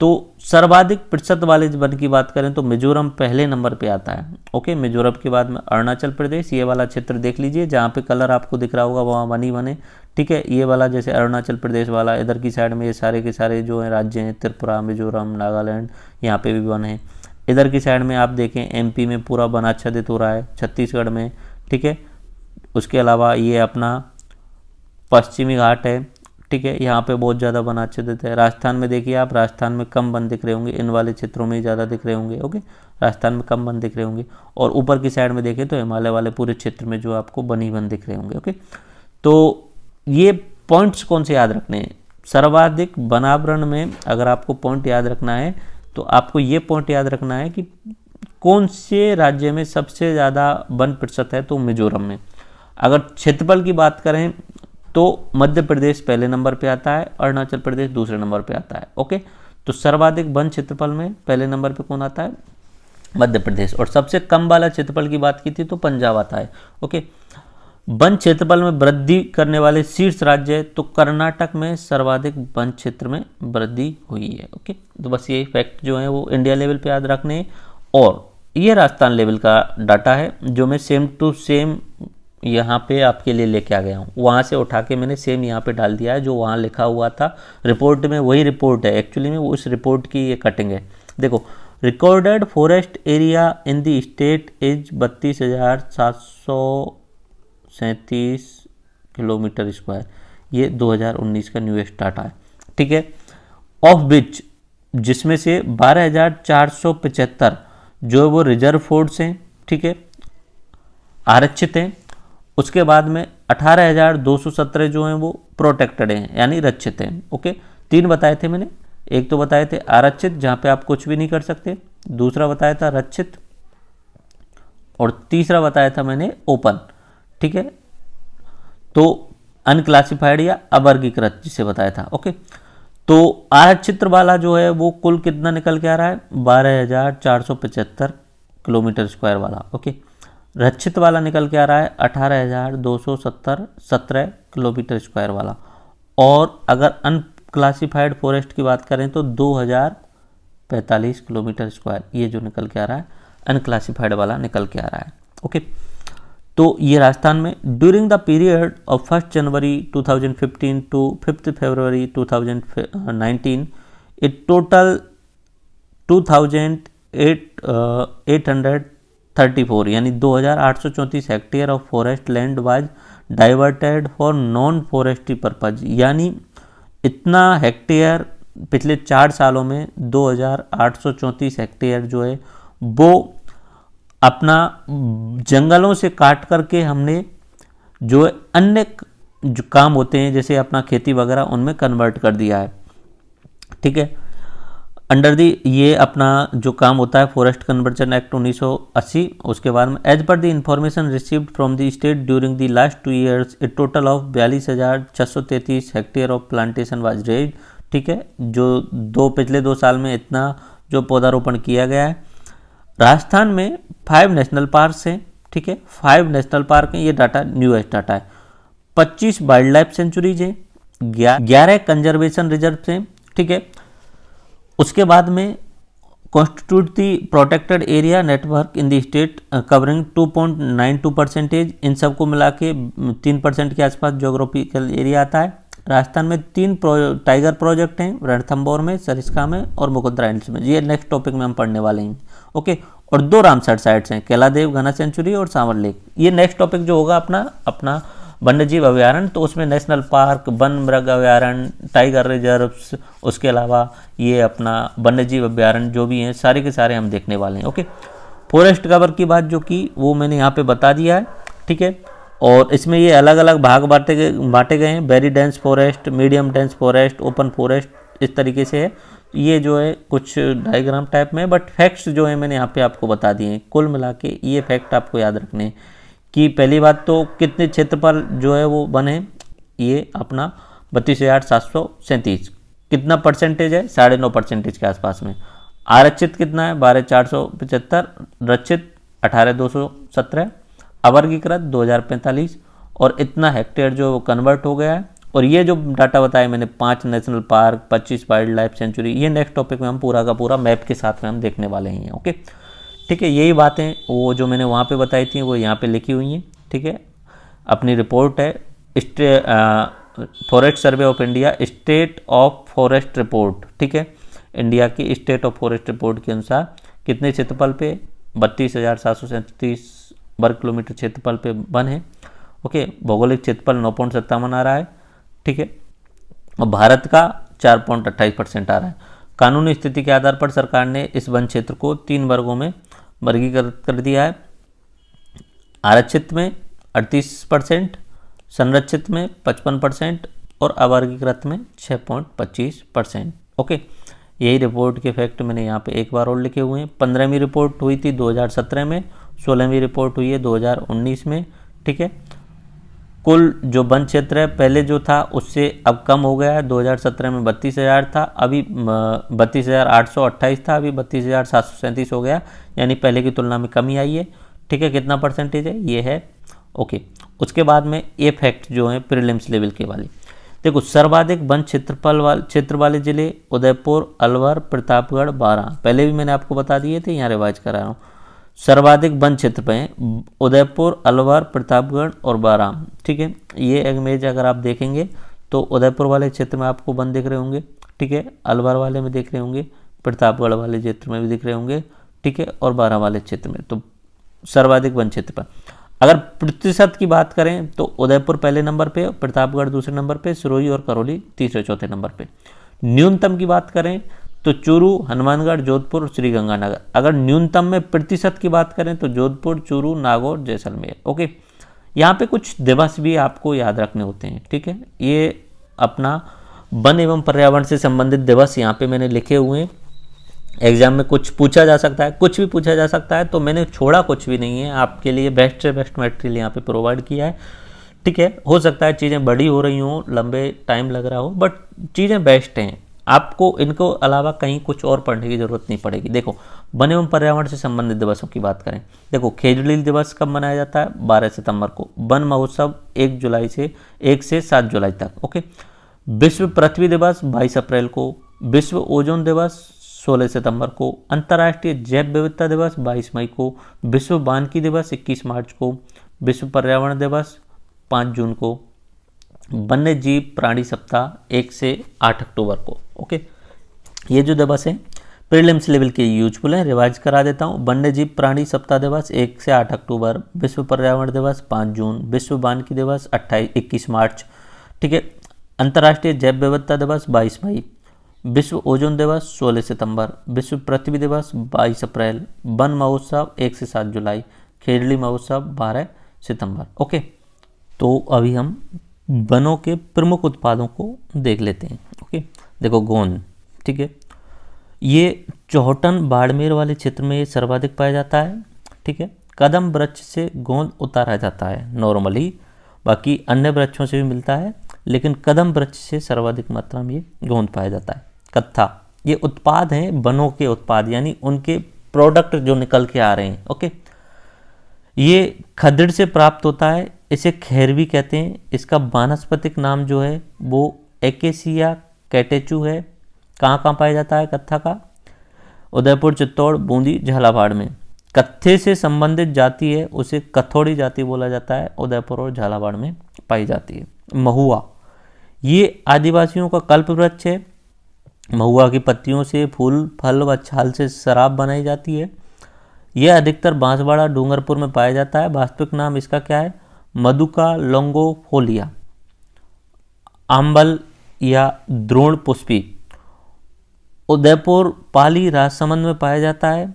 तो सर्वाधिक प्रतिशत वाले वन की बात करें तो मिजोरम पहले नंबर पे आता है। ओके, मिजोरम के बाद में अरुणाचल प्रदेश, ये वाला क्षेत्र देख लीजिए, जहाँ पे कलर आपको दिख रहा होगा वहाँ वन ही वन है। ठीक है। ये वाला जैसे अरुणाचल प्रदेश वाला, इधर की साइड में ये सारे के सारे जो हैं राज्य हैं, त्रिपुरा, मिजोरम, नागालैंड, यहाँ पे भी वन है। इधर की साइड में आप देखें एमपी में पूरा वन आच्छादित हो रहा है, छत्तीसगढ़ में, ठीक है। उसके अलावा ये अपना पश्चिमी घाट है, ठीक है, यहाँ पे बहुत ज़्यादा वन आच्छादित है। राजस्थान में देखिए आप, राजस्थान में कम वन दिख रहे होंगे, इन वाले क्षेत्रों में ज़्यादा दिख रहे होंगे, ओके, राजस्थान में कम वन दिख रहे होंगे। और ऊपर की साइड में देखें तो हिमालय वाले पूरे क्षेत्र में जो आपको वन ही वन दिख रहे होंगे, ओके। तो ये पॉइंट्स कौन से याद रखने हैं? सर्वाधिक वनावरण में अगर आपको पॉइंट याद रखना है तो आपको ये पॉइंट याद रखना है कि कौन से राज्य में सबसे ज़्यादा वन प्रतिशत है, तो मिजोरम में। अगर क्षेत्रफल की बात करें तो मध्य प्रदेश पहले नंबर पे आता है, अरुणाचल प्रदेश दूसरे नंबर पे आता है, ओके। तो सर्वाधिक वन क्षेत्रफल में पहले नंबर पे कौन आता है? मध्य प्रदेश। और सबसे कम वाला क्षेत्रफल की बात की थी तो पंजाब आता है, ओके। वन क्षेत्रफल में वृद्धि करने वाले शीर्ष राज्य है तो कर्नाटक में सर्वाधिक वन क्षेत्र में वृद्धि हुई है, ओके। तो बस ये फैक्ट जो है वो इंडिया लेवल पे याद रखने हैं। और ये राजस्थान लेवल का डाटा है जो मैं सेम टू सेम यहाँ पे आपके लिए लेके आ गया हूँ, वहाँ से उठा के मैंने सेम यहाँ पे डाल दिया है, जो वहाँ लिखा हुआ था रिपोर्ट में वही रिपोर्ट है एक्चुअली में, वो उस रिपोर्ट की ये कटिंग है। देखो, recorded forest area in the state is 32,737 kilometre square, ये 2019 का न्यूएस्ट डाटा है, ठीक है। ऑफ विच, जिसमें से 12,475 जो वो रिजर्व फॉरेस्ट हैं, ठीक है, आरक्षित हैं। उसके बाद में 18,217 जो हैं वो प्रोटेक्टेड हैं यानी रक्षित हैं, ओके। 3 बताए थे मैंने, एक तो बताए थे आरक्षित जहाँ पे आप कुछ भी नहीं कर सकते, दूसरा बताया था रक्षित, और तीसरा बताया था मैंने ओपन, ठीक है। तो अनक्लासिफाइड या अवर्गीकृत जिसे बताया था, ओके। तो आरक्षित वाला जो है वो कुल कितना निकल के आ रहा है? 12,475 किलोमीटर स्क्वायर वाला, ओके। रक्षित वाला निकल के आ रहा है 18,217 किलोमीटर स्क्वायर वाला। और अगर अनक्लासिफाइड फॉरेस्ट की बात करें तो 2,045 किलोमीटर स्क्वायर, ये जो निकल के आ रहा है अनक्लासिफाइड वाला निकल के आ रहा है, ओके। तो ये राजस्थान में during the period of 1 January 2015 to 5 February 2019 it total 2,834 यानी 2,834 hectare of forest land was diverted for non forestry purpose, यानी इतना हेक्टेयर पिछले 4 सालों में 2,834 हेक्टेयर जो है वो अपना जंगलों से काट करके हमने जो अन्य जो काम होते हैं जैसे अपना खेती वगैरह उनमें कन्वर्ट कर दिया है, ठीक है। अंडर दी ये अपना जो काम होता है फॉरेस्ट कन्वर्जन एक्ट 1980, उसके बाद में as per the information received from the state during the last 2 years a total of 42,633 hectare of plantation was raised, ठीक है। जो पिछले 2 साल में इतना जो पौधारोपण किया गया है। राजस्थान में 5 नेशनल पार्क हैं, ठीक है, 5 नेशनल पार्क हैं, ये डाटा न्यूएस्ट डाटा है। 25 वाइल्ड लाइफ सेंचुरीज हैं, 11 कंजर्वेशन रिजर्व हैं, ठीक है। उसके बाद में constitute the protected area network in the state covering 2.92%, इन सबको मिला के 3% के आसपास जोग्राफिकल एरिया आता है। राजस्थान में 3 टाइगर प्रोजेक्ट हैं, रणथंभौर में, सरिस्का में और मुकुंदरा हिल्स में, ये नेक्स्ट टॉपिक में हम पढ़ने वाले हैं, ओके। और 2 रामसर साइट्स हैं, कैलादेव घना सेंचुरी और सांवर लेक। ये नेक्स्ट टॉपिक जो होगा अपना वन्यजीव अभ्यारण्य, तो उसमें नेशनल पार्क, वन मृग अभ्यारण्य, टाइगर रिजर्व्स, उसके अलावा ये अपना वन्यजीव अभ्यारण्य जो भी हैं सारे के सारे हम देखने वाले हैं, ओके। फॉरेस्ट कवर की बात जो की वो मैंने यहाँ पे बता दिया है, ठीक है। और इसमें ये अलग अलग भाग बांटे गए हैं, very dense forest, medium dense forest, open forest, इस तरीके से है। ये जो है कुछ डायग्राम टाइप में, बट फैक्ट्स जो है मैंने यहाँ पे आपको बता दिए हैं। कुल मिला के ये फैक्ट आपको याद रखने हैं कि पहली बात तो कितने क्षेत्रफल जो है वो बने, ये अपना 32,737, कितना परसेंटेज है? 9.5% के आसपास में। आरक्षित कितना है? 12,475, रक्षित 18,217, अवर्गीकृत 2,045, और इतना हेक्टेयर जो कन्वर्ट हो गया है। और ये जो डाटा बताया मैंने 5 national park, 25 wild life sanctuary, ये नेक्स्ट टॉपिक में हम पूरा का पूरा मैप के साथ में हम देखने वाले हैं, ओके, ठीक है। यही बातें वो जो मैंने वहाँ पे बताई थी वो यहाँ पे लिखी हुई हैं, ठीक है। अपनी रिपोर्ट है forest survey of India state of forest report, ठीक है, इंडिया की स्टेट ऑफ फॉरेस्ट रिपोर्ट के अनुसार कितने क्षेत्रफल पे 32,737 वर्ग किलोमीटर क्षेत्रफल पे वन है। ओके, भौगोलिक क्षेत्रफल 9.57 आ रहा है, ठीक है, और भारत का 4.28% आ रहा है। कानूनी स्थिति के आधार पर सरकार ने इस वन क्षेत्र को 3 वर्गों में वर्गीकृत कर दिया है। आरक्षित में 38%, संरक्षित में 55% और अवर्गीकृत में 6.25%। ओके, यही रिपोर्ट के फैक्ट मैंने यहाँ पे एक बार और लिखे हुए हैं। 15वीं रिपोर्ट हुई थी 2017 में, 16वीं रिपोर्ट हुई है 2019 में, ठीक है। कुल जो वन क्षेत्र है पहले जो था उससे अब कम हो गया है, 2017 में 32,000 था, अभी 32,828 था, अभी 32,737 हो गया, यानी पहले की तुलना में कमी आई है, ठीक है। कितना परसेंटेज है ये है, ओके। उसके बाद में ये फैक्ट जो है प्रीलिम्स लेवल के वाले, देखो सर्वाधिक वन क्षेत्र वाले जिले उदयपुर, अलवर, प्रतापगढ़, बारां, पहले भी मैंने आपको बता दिए थे, यहाँ रिवाइज करा रहा हूँ। सर्वाधिक वन क्षेत्र पे उदयपुर, अलवर, प्रतापगढ़ और बारां, ठीक है। ये इमेज अगर आप देखेंगे तो उदयपुर वाले क्षेत्र में आपको वन दिख रहे होंगे, ठीक है, अलवर वाले में दिख रहे होंगे, प्रतापगढ़ वाले क्षेत्र में भी दिख रहे होंगे, ठीक है, और बारां वाले क्षेत्र में। तो सर्वाधिक वन क्षेत्र पर अगर प्रतिशत की बात करें तो उदयपुर पहले नंबर पे, प्रतापगढ़ दूसरे नंबर पे, सिरोही और करौली तीसरे चौथे नंबर पे। न्यूनतम की बात करें तो चूरू, हनुमानगढ़, जोधपुर, श्रीगंगानगर। अगर न्यूनतम में प्रतिशत की बात करें तो जोधपुर, चूरू, नागौर, जैसलमेर। ओके, यहाँ पे कुछ दिवस भी आपको याद रखने होते हैं, ठीक है। ये अपना वन एवं पर्यावरण से संबंधित दिवस यहाँ पे मैंने लिखे हुए हैं। एग्जाम में कुछ पूछा जा सकता है, कुछ भी पूछा जा सकता है, तो मैंने छोड़ा कुछ भी नहीं है, आपके लिए बेस्ट से बेस्ट मटेरियल यहाँ पे प्रोवाइड किया है, ठीक है। हो सकता है चीज़ें बड़ी हो रही हों, लंबे टाइम लग रहा हो, बट चीज़ें बेस्ट हैं। आपको इनको अलावा कहीं कुछ और पढ़ने की जरूरत नहीं पड़ेगी। देखो वन एवं पर्यावरण से संबंधित दिवसों की बात करें, देखो खेजड़ी दिवस कब मनाया जाता है? 12 सितंबर को। वन महोत्सव 1 से 7 जुलाई तक। ओके, विश्व पृथ्वी दिवस 22 अप्रैल को, विश्व ओजोन दिवस 16 सितंबर को, अंतर्राष्ट्रीय जैव विविधता दिवस 22 मई को, विश्व वानिकी दिवस 21 मार्च को, विश्व पर्यावरण दिवस 5 जून को, वन्य जीव प्राणी सप्ताह 1 से 8 अक्टूबर को। ओके, ये जो दिवस है प्रीलिम्स लेवल के यूजफुल है, रिवाइज करा देता हूँ। वन्य जीव प्राणी सप्ताह दिवस 1 से 8 अक्टूबर, विश्व पर्यावरण दिवस 5 जून, विश्व वानिकी दिवस 21 मार्च, ठीक है, अंतर्राष्ट्रीय जैव विविधता दिवस 22 मई, विश्व ओजोन दिवस 16 सितंबर, विश्व पृथ्वी दिवस 22 अप्रैल, वन महोत्सव 1 से 7 जुलाई, खेजड़ी महोत्सव 12 सितंबर। ओके, तो अभी हम वनों के प्रमुख उत्पादों को देख लेते हैं। ओके, देखो गोंद, ठीक है, ये चौहटन बाड़मेर वाले क्षेत्र में ये सर्वाधिक पाया जाता है, ठीक है। कदम वृक्ष से गोंद उतारा जाता है नॉर्मली, बाकी अन्य वृक्षों से भी मिलता है, लेकिन कदम वृक्ष से सर्वाधिक मात्रा में ये गोंद पाया जाता है। कत्था, ये उत्पाद हैं वनों के उत्पाद, यानी उनके प्रोडक्ट जो निकल के आ रहे हैं। ओके, ये खदड़ से प्राप्त होता है, इसे खैर भी कहते हैं। इसका वानस्पतिक नाम जो है वो एकेसिया कैटेचू है। कहाँ पाया जाता है कत्था का? उदयपुर, चित्तौड़, बूंदी, झालावाड़ में। कत्थे से संबंधित जाति है उसे कथौड़ी जाति बोला जाता है, उदयपुर और झालावाड़ में पाई जाती है। महुआ, ये आदिवासियों का कल्प वृक्ष है। महुआ की पत्तियों से फूल, फल व छाल से शराब बनाई जाती है। यह अधिकतर बांसवाड़ा, डूंगरपुर में पाया जाता है। वास्तविक नाम इसका क्या है? मधुका लोंगोफोलिया, आंबल या द्रोण पुष्पी। उदयपुर, पाली, राजसमंद में पाया जाता है।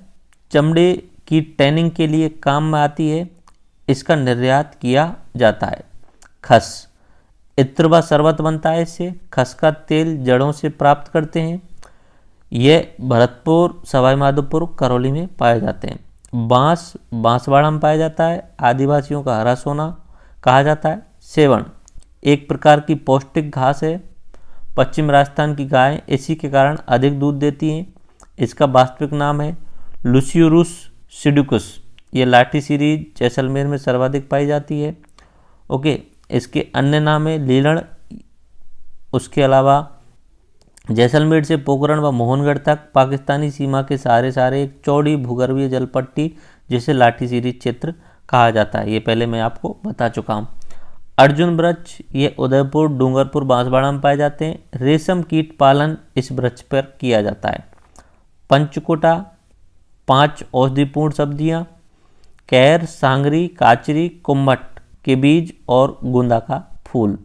चमड़े की टैनिंग के लिए काम में आती है। इसका निर्यात किया जाता है। खस, इत्र व शरबत बनता है इससे। खस का तेल जड़ों से प्राप्त करते हैं। यह भरतपुर, सवाई माधोपुर, करौली में पाए जाते हैं। बांस, बांसवाड़ा में पाया जाता है। आदिवासियों का हरा सोना कहा जाता है। सेवण, एक प्रकार की पौष्टिक घास है। पश्चिम राजस्थान की गायें इसी के कारण अधिक दूध देती हैं। इसका वास्तविक नाम है लुसियुरुस सिडुकुस। ये लाठी सीरीज जैसलमेर में सर्वाधिक पाई जाती है। ओके, इसके अन्य नाम है लीलड़। उसके अलावा जैसलमेर से पोखरण व मोहनगढ़ तक पाकिस्तानी सीमा के सहारे एक चौड़ी भूगर्भीय जलपट्टी जिसे लाठी सीरीज क्षेत्र कहा जाता है। ये पहले मैं आपको बता चुका हूँ। अर्जुन वृक्ष ये उदयपुर, डूंगरपुर, बांसवाड़ा में पाए जाते हैं। रेशम कीट पालन इस वृक्ष पर किया जाता है। पंचकुटा 5 औषधिपूर्ण सब्जियां, कैर, सांगरी, काचरी, कुम्भट के बीज और गुंदा का फूल।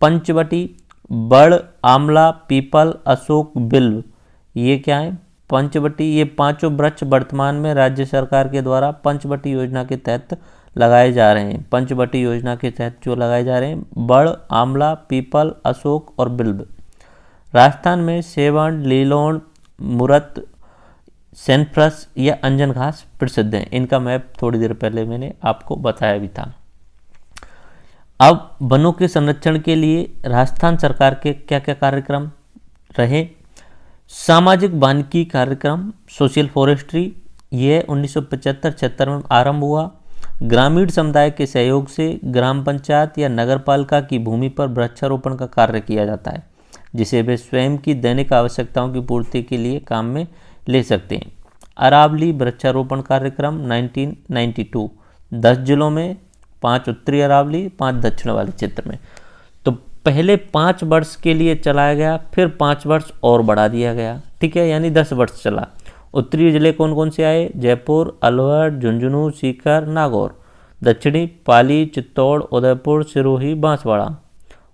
पंचवटी बड़, आंवला, पीपल, अशोक, बिल्व, ये क्या है? पंचवटी। ये पांचों वृक्ष वर्तमान में राज्य सरकार के द्वारा पंचवटी योजना के तहत लगाए जा रहे हैं। पंचवटी योजना के तहत जो लगाए जा रहे हैं, बड़, आंवला, पीपल, अशोक और बिल्व। राजस्थान में सेवण, लीलोन, मुरत, सेनफ्रस या अंजन घास प्रसिद्ध हैं। इनका मैप थोड़ी देर पहले मैंने आपको बताया भी था। अब वनों के संरक्षण के लिए राजस्थान सरकार के क्या क्या कार्यक्रम रहे? सामाजिक वानिकी कार्यक्रम, सोशल फॉरेस्ट्री, यह 1975-76 में आरंभ हुआ। ग्रामीण समुदाय के सहयोग से ग्राम पंचायत या नगर पालिका की भूमि पर वृक्षारोपण का कार्य किया जाता है, जिसे वे स्वयं की दैनिक आवश्यकताओं की पूर्ति के लिए काम में ले सकते हैं। अरावली वृक्षारोपण कार्यक्रम 1992, 10 जिलों में, 5 उत्तरी अरावली, 5 दक्षिण वाले क्षेत्र में। तो पहले 5 वर्ष के लिए चलाया गया, फिर 5 वर्ष और बढ़ा दिया गया, ठीक है, यानी 10 वर्ष चला। उत्तरी जिले कौन कौन से आए? जयपुर, अलवर, झुंझुनू, सीकर, नागौर। दक्षिणी पाली, चित्तौड़, उदयपुर, सिरोही, बांसवाड़ा।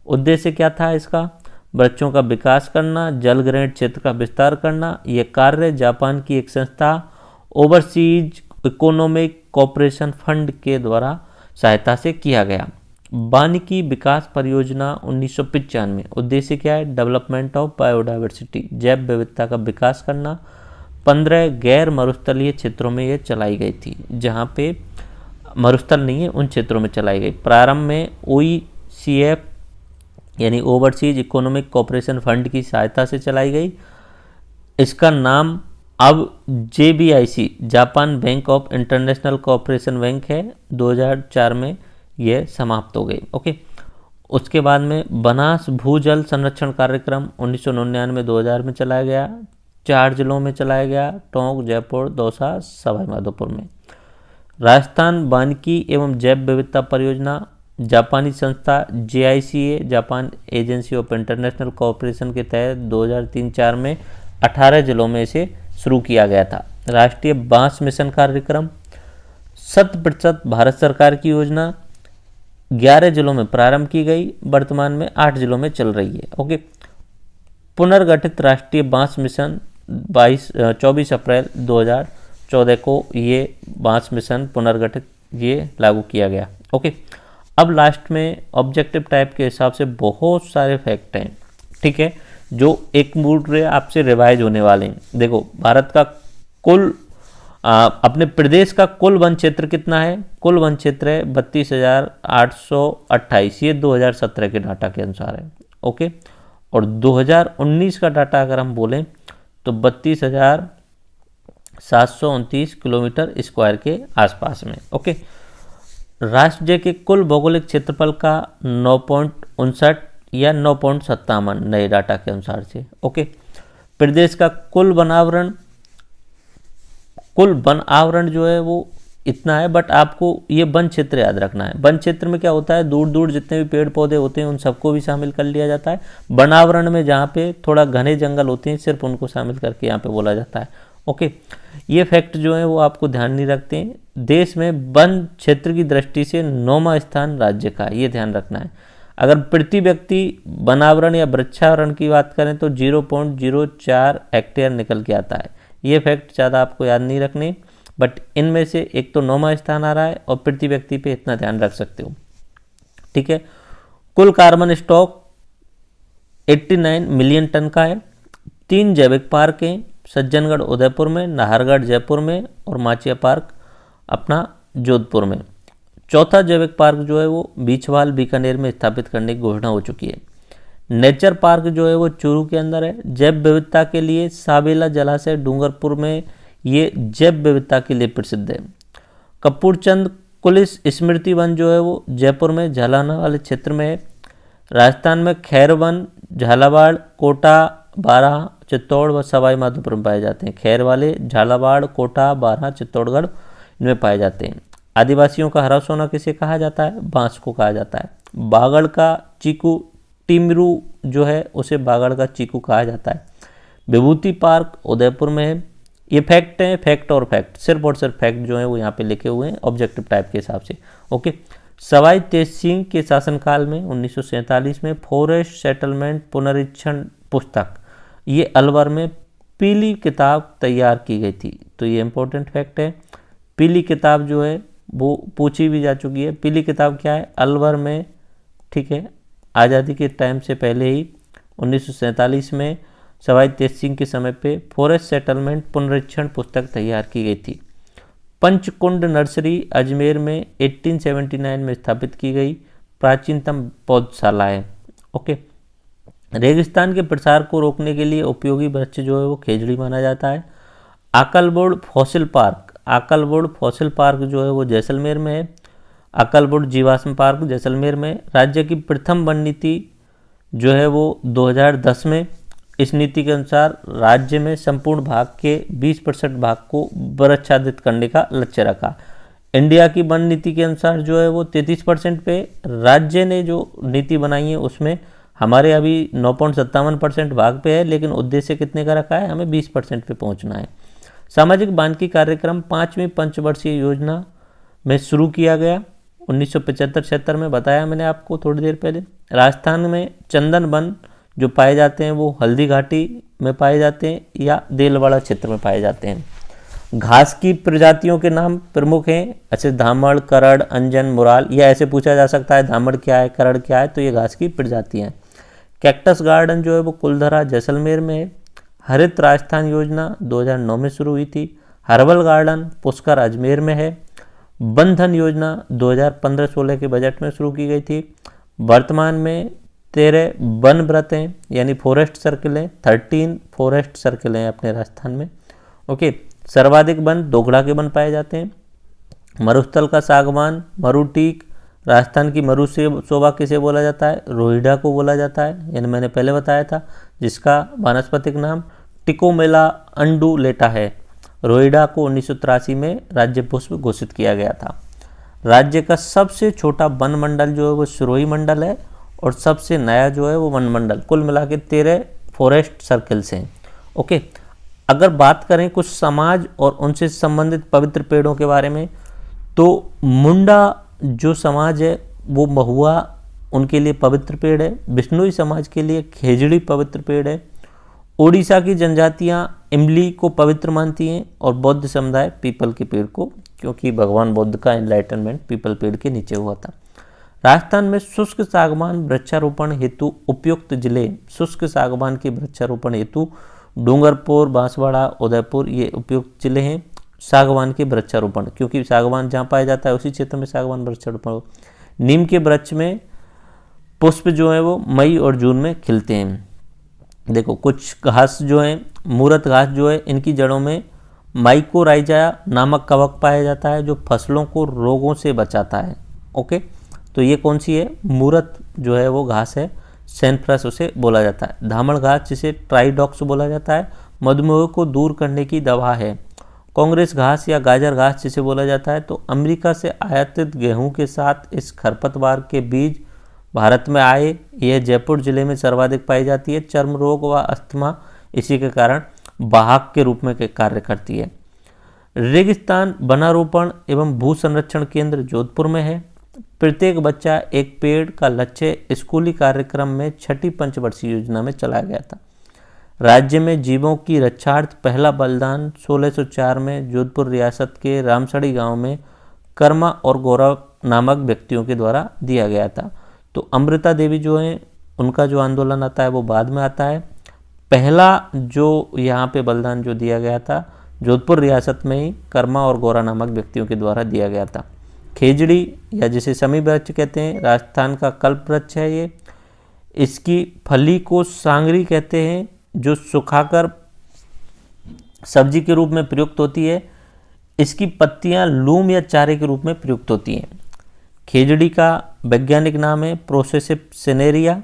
उद्देश्य क्या था इसका? वृक्षों का विकास करना, जल ग्रहण क्षेत्र का विस्तार करना। यह कार्य जापान की एक संस्था ओवरसीज इकोनॉमिक कोऑपरेशन फंड के द्वारा सहायता से किया गया। वानिकी विकास परियोजना 1995। उद्देश्य क्या है? डेवलपमेंट ऑफ बायोडायवर्सिटी, जैव विविधता का विकास करना। 15 गैर मरुस्थलीय क्षेत्रों में यह चलाई गई थी, जहाँ पे मरुस्थल नहीं है उन क्षेत्रों में चलाई गई। प्रारंभ में OECF यानी ओवरसीज इकोनॉमिक कोऑपरेशन फंड की सहायता से चलाई गई। इसका नाम अब JBIC Japan bank of international cooperation bank है। 2004 में यह समाप्त हो गई। ओके, उसके बाद में बनास भूजल संरक्षण कार्यक्रम 1999-2000 में चलाया गया। 4 जिलों में चलाया गया, टोंक, जयपुर, दौसा, सवाई माधोपुर में। राजस्थान वानिकी एवं जैव विविधता परियोजना जापानी संस्था JICA Japan agency of international cooperation के तहत 2003-04 में 18 जिलों में इसे शुरू किया गया था। राष्ट्रीय बांस मिशन कार्यक्रम 100% भारत सरकार की योजना 11 जिलों में प्रारंभ की गई, वर्तमान में 8 जिलों में चल रही है। ओके, पुनर्गठित राष्ट्रीय बांस मिशन 24 अप्रैल 2014 को ये बांस मिशन पुनर्गठित ये लागू किया गया। ओके, अब लास्ट में ऑब्जेक्टिव टाइप के हिसाब से बहुत सारे फैक्ट हैं, ठीक है, जो एक मूड रे आपसे रिवाइज होने वाले हैं। देखो, भारत का कुल अपने प्रदेश का कुल वन क्षेत्र कितना है? कुल वन क्षेत्र है 32,828, ये 2017 के डाटा के अनुसार है। ओके, और 2019 का डाटा अगर हम बोलें तो 32,729 किलोमीटर स्क्वायर के आसपास में। ओके, राज्य के कुल भौगोलिक क्षेत्रफल का 9.59 या 9.57 नए डाटा के अनुसार से। ओके, प्रदेश का कुल वन आवरण जो है वो इतना है, बट आपको ये वन क्षेत्र याद रखना है। वन क्षेत्र में क्या होता है? दूर दूर जितने भी पेड़ पौधे होते हैं उन सबको भी शामिल कर लिया जाता है। वन आवरण में जहाँ पे थोड़ा घने जंगल होते हैं सिर्फ उनको शामिल करके यहाँ पे बोला जाता है। ओके, ये फैक्ट जो है वो आपको ध्यान नहीं रखते हैं। देश में वन क्षेत्र की दृष्टि से 9वां स्थान राज्य का है, ये ध्यान रखना है। अगर प्रति व्यक्ति वनावरण या वृक्षावरण की बात करें तो 0.04 हेक्टेयर निकल के आता है। ये फैक्ट ज़्यादा आपको याद नहीं रखने, बट इनमें से एक तो 9वां स्थान आ रहा है और प्रति व्यक्ति पे इतना ध्यान रख सकते हो, ठीक है। कुल कार्बन स्टॉक 89 मिलियन टन का है। 3 जैविक पार्क हैं, सज्जनगढ़ उदयपुर में, नाहरगढ़ जयपुर में और माचिया पार्क अपना जोधपुर में। चौथा जैविक पार्क जो है वो बीछवाल बीकानेर में स्थापित करने की घोषणा हो चुकी है। नेचर पार्क जो है वो चूरू के अंदर है। जैव विविधता के लिए साबेला जलाशय डूंगरपुर में ये जैव विविधता के लिए प्रसिद्ध है। कपूरचंद कुलिस स्मृति वन जो है वो जयपुर में झालाना वाले क्षेत्र में है। राजस्थान में खैर वन झालावाड़, कोटा, बारां, चित्तौड़ व सवाई माधोपुर में पाए जाते हैं। खैर वाले झालावाड़, कोटा, बारां, चित्तौड़गढ़ इनमें पाए जाते हैं। आदिवासियों का हरा सोना किसे कहा जाता है? बांस को कहा जाता है। बागड़ का चीकू, टिमरू जो है उसे बागड़ का चीकू कहा जाता है। विभूति पार्क उदयपुर में है। ये फैक्ट है, फैक्ट और फैक्ट, सिर्फ और सिर्फ फैक्ट जो है वो यहाँ पे लिखे हुए हैं ऑब्जेक्टिव टाइप के हिसाब से। ओके, सवाई तेज सिंह के शासनकाल में 1947 में फॉरेस्ट सेटलमेंट पुनरीक्षण पुस्तक, ये अलवर में पीली किताब तैयार की गई थी। तो ये इंपॉर्टेंट फैक्ट है। पीली किताब जो है वो पूछी भी जा चुकी है। पीली किताब क्या है? अलवर में, ठीक है, आज़ादी के टाइम से पहले ही 1947 में सवाई तेज सिंह के समय पे फॉरेस्ट सेटलमेंट पुनरीक्षण पुस्तक तैयार की गई थी। पंचकुंड नर्सरी अजमेर में 1879 में स्थापित की गई प्राचीनतम पौधशाला है। ओके, रेगिस्तान के प्रसार को रोकने के लिए उपयोगी वृक्ष जो है वो खेजड़ी माना जाता है। आकलबोर्ड फॉसिल पार्क, आकलबोर्ड फॉसिल पार्क जो है वो जैसलमेर में है। आकलबोर्ड जीवाश्म पार्क जैसलमेर में। राज्य की प्रथम वन नीति जो है वो 2010 में, इस नीति के अनुसार राज्य में संपूर्ण भाग के 20% भाग को वृक्षाच्छादित करने का लक्ष्य रखा। इंडिया की वन नीति के अनुसार जो है वो 33% पे राज्य ने जो नीति बनाई है उसमें हमारे अभी 9.57% भाग पे है, लेकिन उद्देश्य कितने का रखा है? हमें 20% पे पहुंचना है। सामाजिक वानिकी कार्यक्रम 5वीं पंचवर्षीय योजना में शुरू किया गया 1975-76 में, बताया मैंने आपको थोड़ी देर पहले। राजस्थान में चंदन वन जो पाए जाते हैं वो हल्दी घाटी में पाए जाते हैं या देलवाड़ा क्षेत्र में पाए जाते हैं। घास की प्रजातियों के नाम प्रमुख हैं, ऐसे धामड़, करड़, अंजन, मुराल, या ऐसे पूछा जा सकता है धामड़ क्या है, करड़ क्या है, तो ये घास की प्रजातियां हैं। कैक्टस गार्डन जो है वो कुलधरा जैसलमेर में है। हरित राजस्थान योजना 2009 में शुरू हुई थी। हर्बल गार्डन पुष्कर अजमेर में है। बंधन योजना 2015-16 के बजट में शुरू की गई थी। वर्तमान में 13 वन व्रत हैं, यानी फॉरेस्ट सर्किल हैं, 13 फॉरेस्ट सर्किल हैं अपने राजस्थान में। ओके, सर्वाधिक वन दोगड़ा के वन पाए जाते हैं। मरुस्थल का सागवान, मरुटीक, राजस्थान की मरु से शोभा किसे बोला जाता है? रोहिडा को बोला जाता है, यानी मैंने पहले बताया था, जिसका वानस्पतिक नाम टिकोमेला अंडुलेटा है। रोहिडा को 1983 में राज्य पुष्प घोषित किया गया था। राज्य का सबसे छोटा वन मंडल जो है वो सिरोही मंडल है, और सबसे नया जो है वो वन मंडल। कुल मिला के 13 फॉरेस्ट सर्किल्स हैं। ओके, अगर बात करें कुछ समाज और उनसे संबंधित पवित्र पेड़ों के बारे में, तो मुंडा जो समाज है वो महुआ उनके लिए पवित्र पेड़ है। बिश्नोई समाज के लिए खेजड़ी पवित्र पेड़ है। ओडिशा की जनजातियां इमली को पवित्र मानती हैं, और बौद्ध समुदाय पीपल के पेड़ को, क्योंकि भगवान बुद्ध का एनलाइटनमेंट पीपल पेड़ के नीचे हुआ था। राजस्थान में शुष्क सागवान वृक्षारोपण हेतु उपयुक्त जिले, शुष्क सागवान के वृक्षारोपण हेतु डूंगरपुर, बांसवाड़ा, उदयपुर, ये उपयुक्त जिले हैं सागवान के वृक्षारोपण, क्योंकि सागवान जहाँ पाया जाता है उसी क्षेत्र में सागवान वृक्षारोपण। नीम के वृक्ष में पुष्प जो है वो मई और जून में खिलते हैं। देखो, कुछ घास जो है, मूरत घास जो है, इनकी जड़ों में माइकोराइजा नामक कवक पाया जाता है जो फसलों को रोगों से बचाता है। ओके, तो ये कौन सी है? मूरत जो है वो घास है, सैनफ्रस उसे बोला जाता है। धामड़ घास जिसे ट्राइडॉक्स बोला जाता है, मधुमेह को दूर करने की दवा है। कांग्रेस घास या गाजर घास जिसे बोला जाता है, तो अमेरिका से आयातित गेहूं के साथ इस खरपतवार के बीज भारत में आए। यह जयपुर जिले में सर्वाधिक पाई जाती है। चर्म रोग व अस्थमा इसी के कारण वाहक के रूप में कार्य करती है। रेगिस्तान वनारोपण एवं भू संरक्षण केंद्र जोधपुर में है। प्रत्येक बच्चा एक पेड़ का लक्ष्य स्कूली कार्यक्रम में 6ठी पंचवर्षीय योजना में चलाया गया था। राज्य में जीवों की रक्षार्थ पहला बलिदान 1604 में जोधपुर रियासत के रामसड़ी गांव में कर्मा और गौरव नामक व्यक्तियों के द्वारा दिया गया था। तो अमृता देवी जो है उनका जो आंदोलन आता है वो बाद में आता है। पहला जो यहाँ पे बलिदान जो दिया गया था जोधपुर रियासत में ही कर्मा और गौरा नामक व्यक्तियों के द्वारा दिया गया था। खेजड़ी या जिसे समी वृक्ष कहते हैं, राजस्थान का कल्प वृक्ष है ये। इसकी फली को सांगरी कहते हैं जो सुखाकर सब्जी के रूप में प्रयुक्त होती है। इसकी पत्तियां लूम या चारे के रूप में प्रयुक्त होती हैं। खेजड़ी का वैज्ञानिक नाम है प्रोसेसिप सिनेरिया,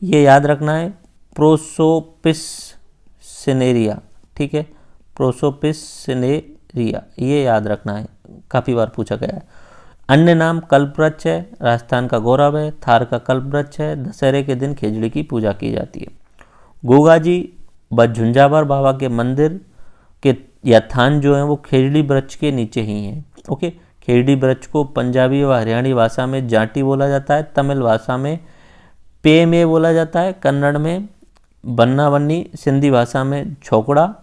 ये याद रखना है, प्रोसोपिस सिनेरिया, ठीक है, प्रोसोपिस सिनेरिया ये याद रखना है, काफ़ी बार पूछा गया है। अन्य नाम कल्पवृक्ष है, राजस्थान का गौरव है। थार का कल्पवृक्ष है। दशहरे के दिन खेजड़ी की पूजा की जाती है। गोगा जी व झुंझावर बाबा के मंदिर के या थान जो है वो खेजड़ी वृक्ष के नीचे ही हैं। ओके, खेजड़ी वृक्ष को पंजाबी व हरियाणी भाषा में जाटी बोला जाता है, तमिल भाषा में पेमे बोला जाता है, कन्नड़ में बन्ना बन्नी, सिंधी भाषा में छोकड़ा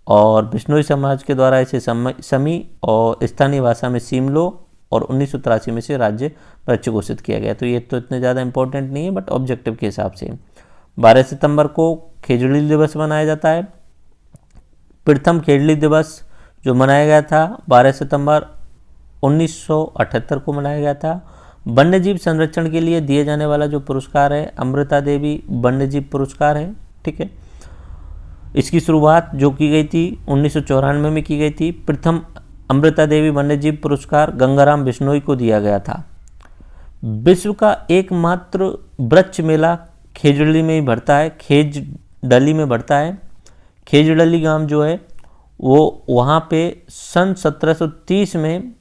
और बिश्नोई समाज के द्वारा इसे समी और स्थानीय भाषा में सीमलो और 1983 में से राज्य वृक्ष घोषित किया गया। तो ये तो इतने ज़्यादा इंपॉर्टेंट नहीं है बट ऑब्जेक्टिव के हिसाब से। 12 सितंबर को खेजड़ी दिवस मनाया जाता है। प्रथम खेजड़ी दिवस जो मनाया गया था 12 सितंबर 1978 को मनाया गया था। वन्यजीव संरक्षण के लिए दिए जाने वाला जो पुरस्कार है अमृता देवी वन्यजीव पुरस्कार है। ठीक है, इसकी शुरुआत जो की गई थी 1994 में की गई थी। प्रथम अमृता देवी वन्यजीव पुरस्कार गंगाराम बिश्नोई को दिया गया था। विश्व का एकमात्र वृक्ष मेला खेजड़ी में ही भरता है, खेजडली में भरता है। खेजडली गांव जो है वो वहाँ पे सन 1730 में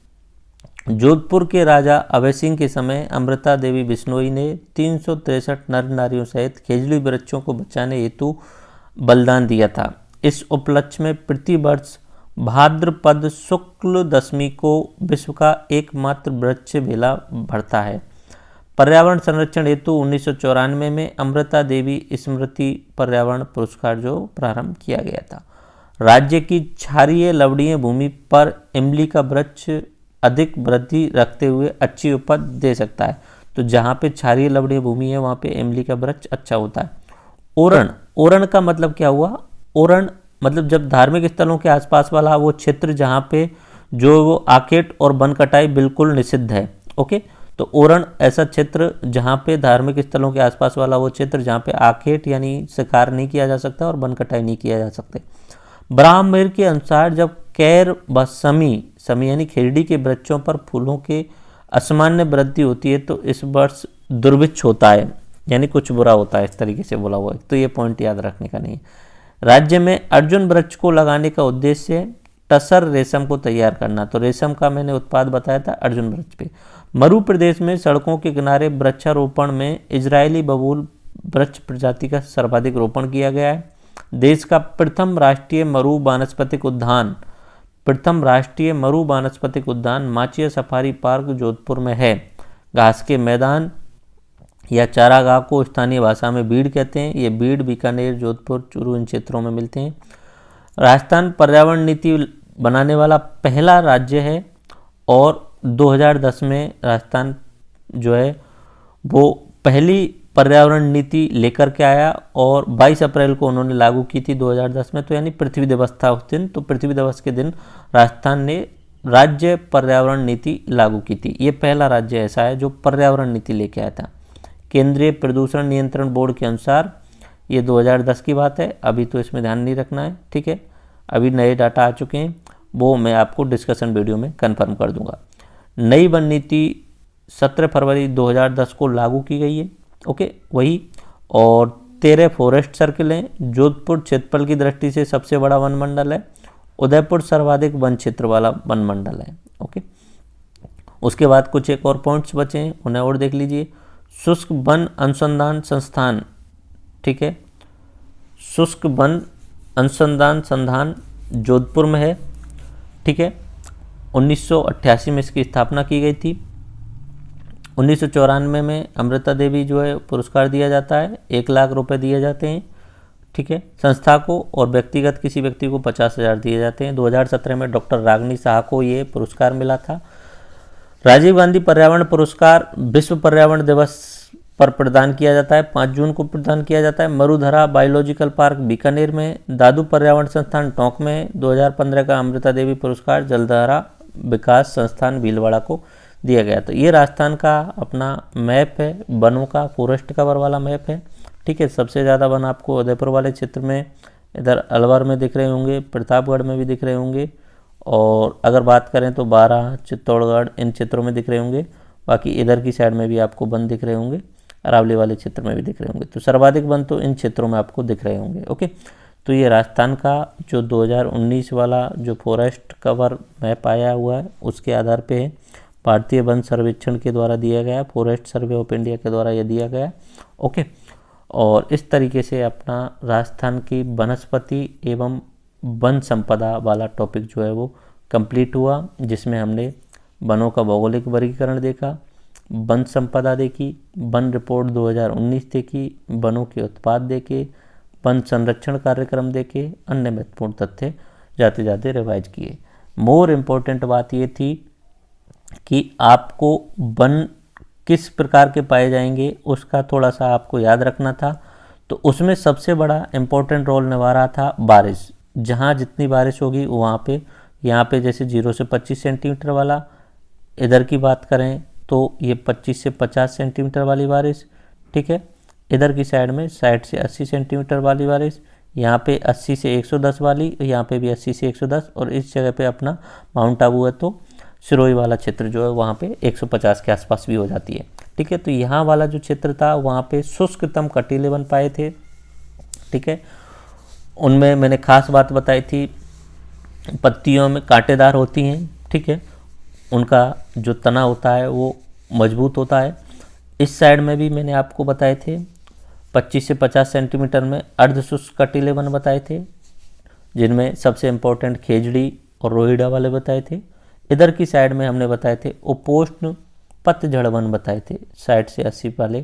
जोधपुर के राजा अभय सिंह के समय अमृता देवी बिश्नोई ने 363 नर नारियों सहित खेजड़ी वृक्षों को बचाने हेतु बलिदान दिया था। इस उपलक्ष्य में प्रतिवर्ष भाद्रपद शुक्ल दशमी को विश्व का एकमात्र वृक्ष मेला भरता है। पर्यावरण संरक्षण हेतु 1994 में अमृता देवी स्मृति पर्यावरण पुरस्कार जो प्रारंभ किया गया था। राज्य की क्षारीय लवणीय भूमि पर इमली का वृक्ष अधिक वृद्धि रखते हुए अच्छी उपज दे सकता है। तो जहाँ पे क्षारीय लवणीय भूमि है वहाँ पे इमली का वृक्ष अच्छा होता है। ओरण, ओरण का मतलब क्या हुआ? ओरण मतलब जब धार्मिक स्थलों के आसपास वाला वो क्षेत्र जहाँ पे जो वो आखेट और वन कटाई बिल्कुल निषिद्ध है। ओके, तो ओरण ऐसा क्षेत्र जहाँ पे धार्मिक स्थलों के आसपास वाला वो क्षेत्र जहाँ पे आखेट यानी शिकार नहीं किया जा सकता और वन कटाई नहीं किया जा सकते। ब्राह्मण के अनुसार जब कैर व समी यानी खेजड़ी के वृक्षों पर फूलों के असामान्य वृद्धि होती है तो इस वर्ष दुर्भिक्ष होता है, यानी कुछ बुरा होता है, इस तरीके से बोला हुआ है। तो ये पॉइंट याद रखने का नहीं है। राज्य में अर्जुन वृक्ष को लगाने का उद्देश्य टसर रेशम को तैयार करना। तो रेशम का मैंने उत्पाद बताया था अर्जुन वृक्ष पे। मरु प्रदेश में सड़कों के किनारे वृक्षारोपण में इजरायली बबूल वृक्ष प्रजाति का सर्वाधिक रोपण किया गया है। देश का प्रथम राष्ट्रीय मरु वानस्पतिक उद्यान माचिया सफारी पार्क जोधपुर में है। घास के मैदान या चारागाह को स्थानीय भाषा में बीड़ कहते हैं। ये बीड़ बीकानेर, जोधपुर, चूरू इन क्षेत्रों में मिलते हैं। राजस्थान पर्यावरण नीति बनाने वाला पहला राज्य है और 2010 में राजस्थान जो है वो पहली पर्यावरण नीति लेकर के आया और 22 अप्रैल को उन्होंने लागू की थी 2010 में। तो यानी पृथ्वी दिवस था उस दिन। तो पृथ्वी दिवस के दिन राजस्थान ने राज्य पर्यावरण नीति लागू की थी। ये पहला राज्य ऐसा है जो पर्यावरण नीति लेके आया था। केंद्रीय प्रदूषण नियंत्रण बोर्ड के अनुसार ये 2010 की बात है, अभी तो इसमें ध्यान नहीं रखना है। ठीक है, अभी नए डाटा आ चुके हैं, वो मैं आपको डिस्कशन वीडियो में कंफर्म कर दूंगा। नई वन नीति 17 फरवरी 2010 को लागू की गई है। ओके, वही और 13 फॉरेस्ट सर्किल हैं। जोधपुर क्षेत्रफल की दृष्टि से सबसे बड़ा वन मंडल है। उदयपुर सर्वाधिक वन क्षेत्र वाला वन मंडल है। ओके, उसके बाद कुछ एक और पॉइंट्स बचे हैं, उन्हें और देख लीजिए। शुष्क वन अनुसंधान संस्थान, ठीक है, शुष्क वन अनुसंधान संस्थान जोधपुर में है। ठीक है, 1988 में इसकी स्थापना की गई थी। 1994 में अमृता देवी जो है पुरस्कार दिया जाता है, 1 लाख रुपए दिए जाते हैं। ठीक है, संस्था को और व्यक्तिगत किसी व्यक्ति को 50,000 दिए जाते हैं। 2017 में डॉक्टर रागिनी शाह को ये पुरस्कार मिला था। राजीव गांधी पर्यावरण पुरस्कार विश्व पर्यावरण दिवस पर प्रदान किया जाता है, 5 जून को प्रदान किया जाता है। मरुधरा बायोलॉजिकल पार्क बीकानेर में, दादू पर्यावरण संस्थान टोंक में। 2015 का अमृता देवी पुरस्कार जलधारा विकास संस्थान भीलवाड़ा को दिया गया। तो ये राजस्थान का अपना मैप है, वनों का, फॉरेस्ट कवर वाला मैप है। ठीक है, सबसे ज़्यादा वन आपको उदयपुर वाले क्षेत्र में, इधर अलवर में दिख रहे होंगे, प्रतापगढ़ में भी दिख रहे होंगे, और अगर बात करें तो बारां, चित्तौड़गढ़ इन क्षेत्रों में दिख रहे होंगे। बाकी इधर की साइड में भी आपको वन दिख रहे होंगे, अरावली वाले क्षेत्र में भी दिख रहे होंगे। तो सर्वाधिक वन तो इन क्षेत्रों में आपको दिख रहे होंगे। ओके, तो ये राजस्थान का जो 2019 वाला जो फॉरेस्ट कवर मैप आया हुआ है उसके आधार पे है। भारतीय वन सर्वेक्षण के द्वारा दिया गया, फॉरेस्ट सर्वे ऑफ इंडिया के द्वारा यह दिया गया। ओके, और इस तरीके से अपना राजस्थान की वनस्पति एवं वन संपदा वाला टॉपिक जो है वो कंप्लीट हुआ, जिसमें हमने वनों का भौगोलिक वर्गीकरण देखा, वन संपदा देखी, वन रिपोर्ट 2019 देखी, वनों के उत्पाद देखे, वन संरक्षण कार्यक्रम देखे, अन्य महत्वपूर्ण तथ्य जाते जाते रिवाइज किए। मोर इम्पोर्टेंट बात ये थी कि आपको वन किस प्रकार के पाए जाएंगे उसका थोड़ा सा आपको याद रखना था। तो उसमें सबसे बड़ा इम्पोर्टेंट रोल निभा रहा था बारिश। जहाँ जितनी बारिश होगी वहाँ पे, यहाँ पे जैसे 0 से 25 सेंटीमीटर वाला, इधर की बात करें तो ये 25 से 50 सेंटीमीटर वाली बारिश, ठीक है। इधर की साइड में 60 से 80 सेंटीमीटर वाली बारिश, यहाँ पे 80 से 110 वाली, यहाँ पे भी 80 से 110, और इस जगह पे अपना माउंट आबू है तो सिरोही वाला क्षेत्र जो है वहाँ पे 150 के आसपास भी हो जाती है, ठीक है। तो यहाँ वाला जो क्षेत्र था वहाँ पे शुष्कतम कटीले वन पाए थे, ठीक है। उनमें मैंने खास बात बताई थी, पत्तियों में कांटेदार होती हैं, ठीक है, उनका जो तना होता है वो मजबूत होता है। इस साइड में भी मैंने आपको बताए थे 25 से 50 सेंटीमीटर में अर्धशुष्क कटीले वन बताए थे, जिनमें सबसे इम्पोर्टेंट खेजड़ी और रोहिड़ा वाले बताए थे। इधर की साइड में हमने बताए थे उपोष्ण पतझड़ वन बताए थे 60 से 80 वाले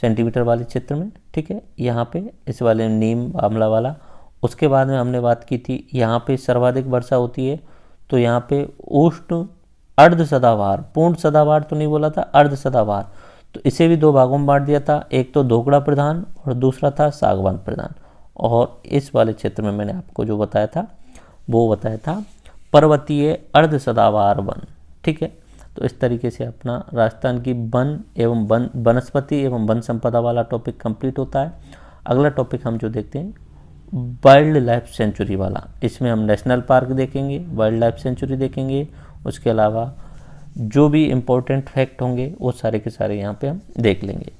सेंटीमीटर वाले क्षेत्र में, ठीक है। यहाँ पे इस वाले नीम आंवला वाला। उसके बाद में हमने बात की थी यहाँ पे सर्वाधिक वर्षा होती है, तो यहाँ पे उष्ण अर्ध सदाबहार, पूर्ण सदाबहार तो नहीं बोला था, अर्ध सदाबहार, तो इसे भी 2 भागों में बांट दिया था, एक तो धोकड़ा प्रधान और दूसरा था सागवान प्रधान। और इस वाले क्षेत्र में मैंने आपको जो बताया था वो बताया था पर्वतीय अर्ध सदाबहार वन, ठीक है। तो इस तरीके से अपना राजस्थान की वन एवं वनस्पति एवं वन संपदा वाला टॉपिक कंप्लीट होता है। अगला टॉपिक हम जो देखते हैं वाइल्ड लाइफ सेंचुरी वाला, इसमें हम नेशनल पार्क देखेंगे, वाइल्ड लाइफ सेंचुरी देखेंगे, उसके अलावा जो भी इम्पोर्टेंट फैक्ट होंगे वो सारे के सारे यहाँ पे हम देख लेंगे।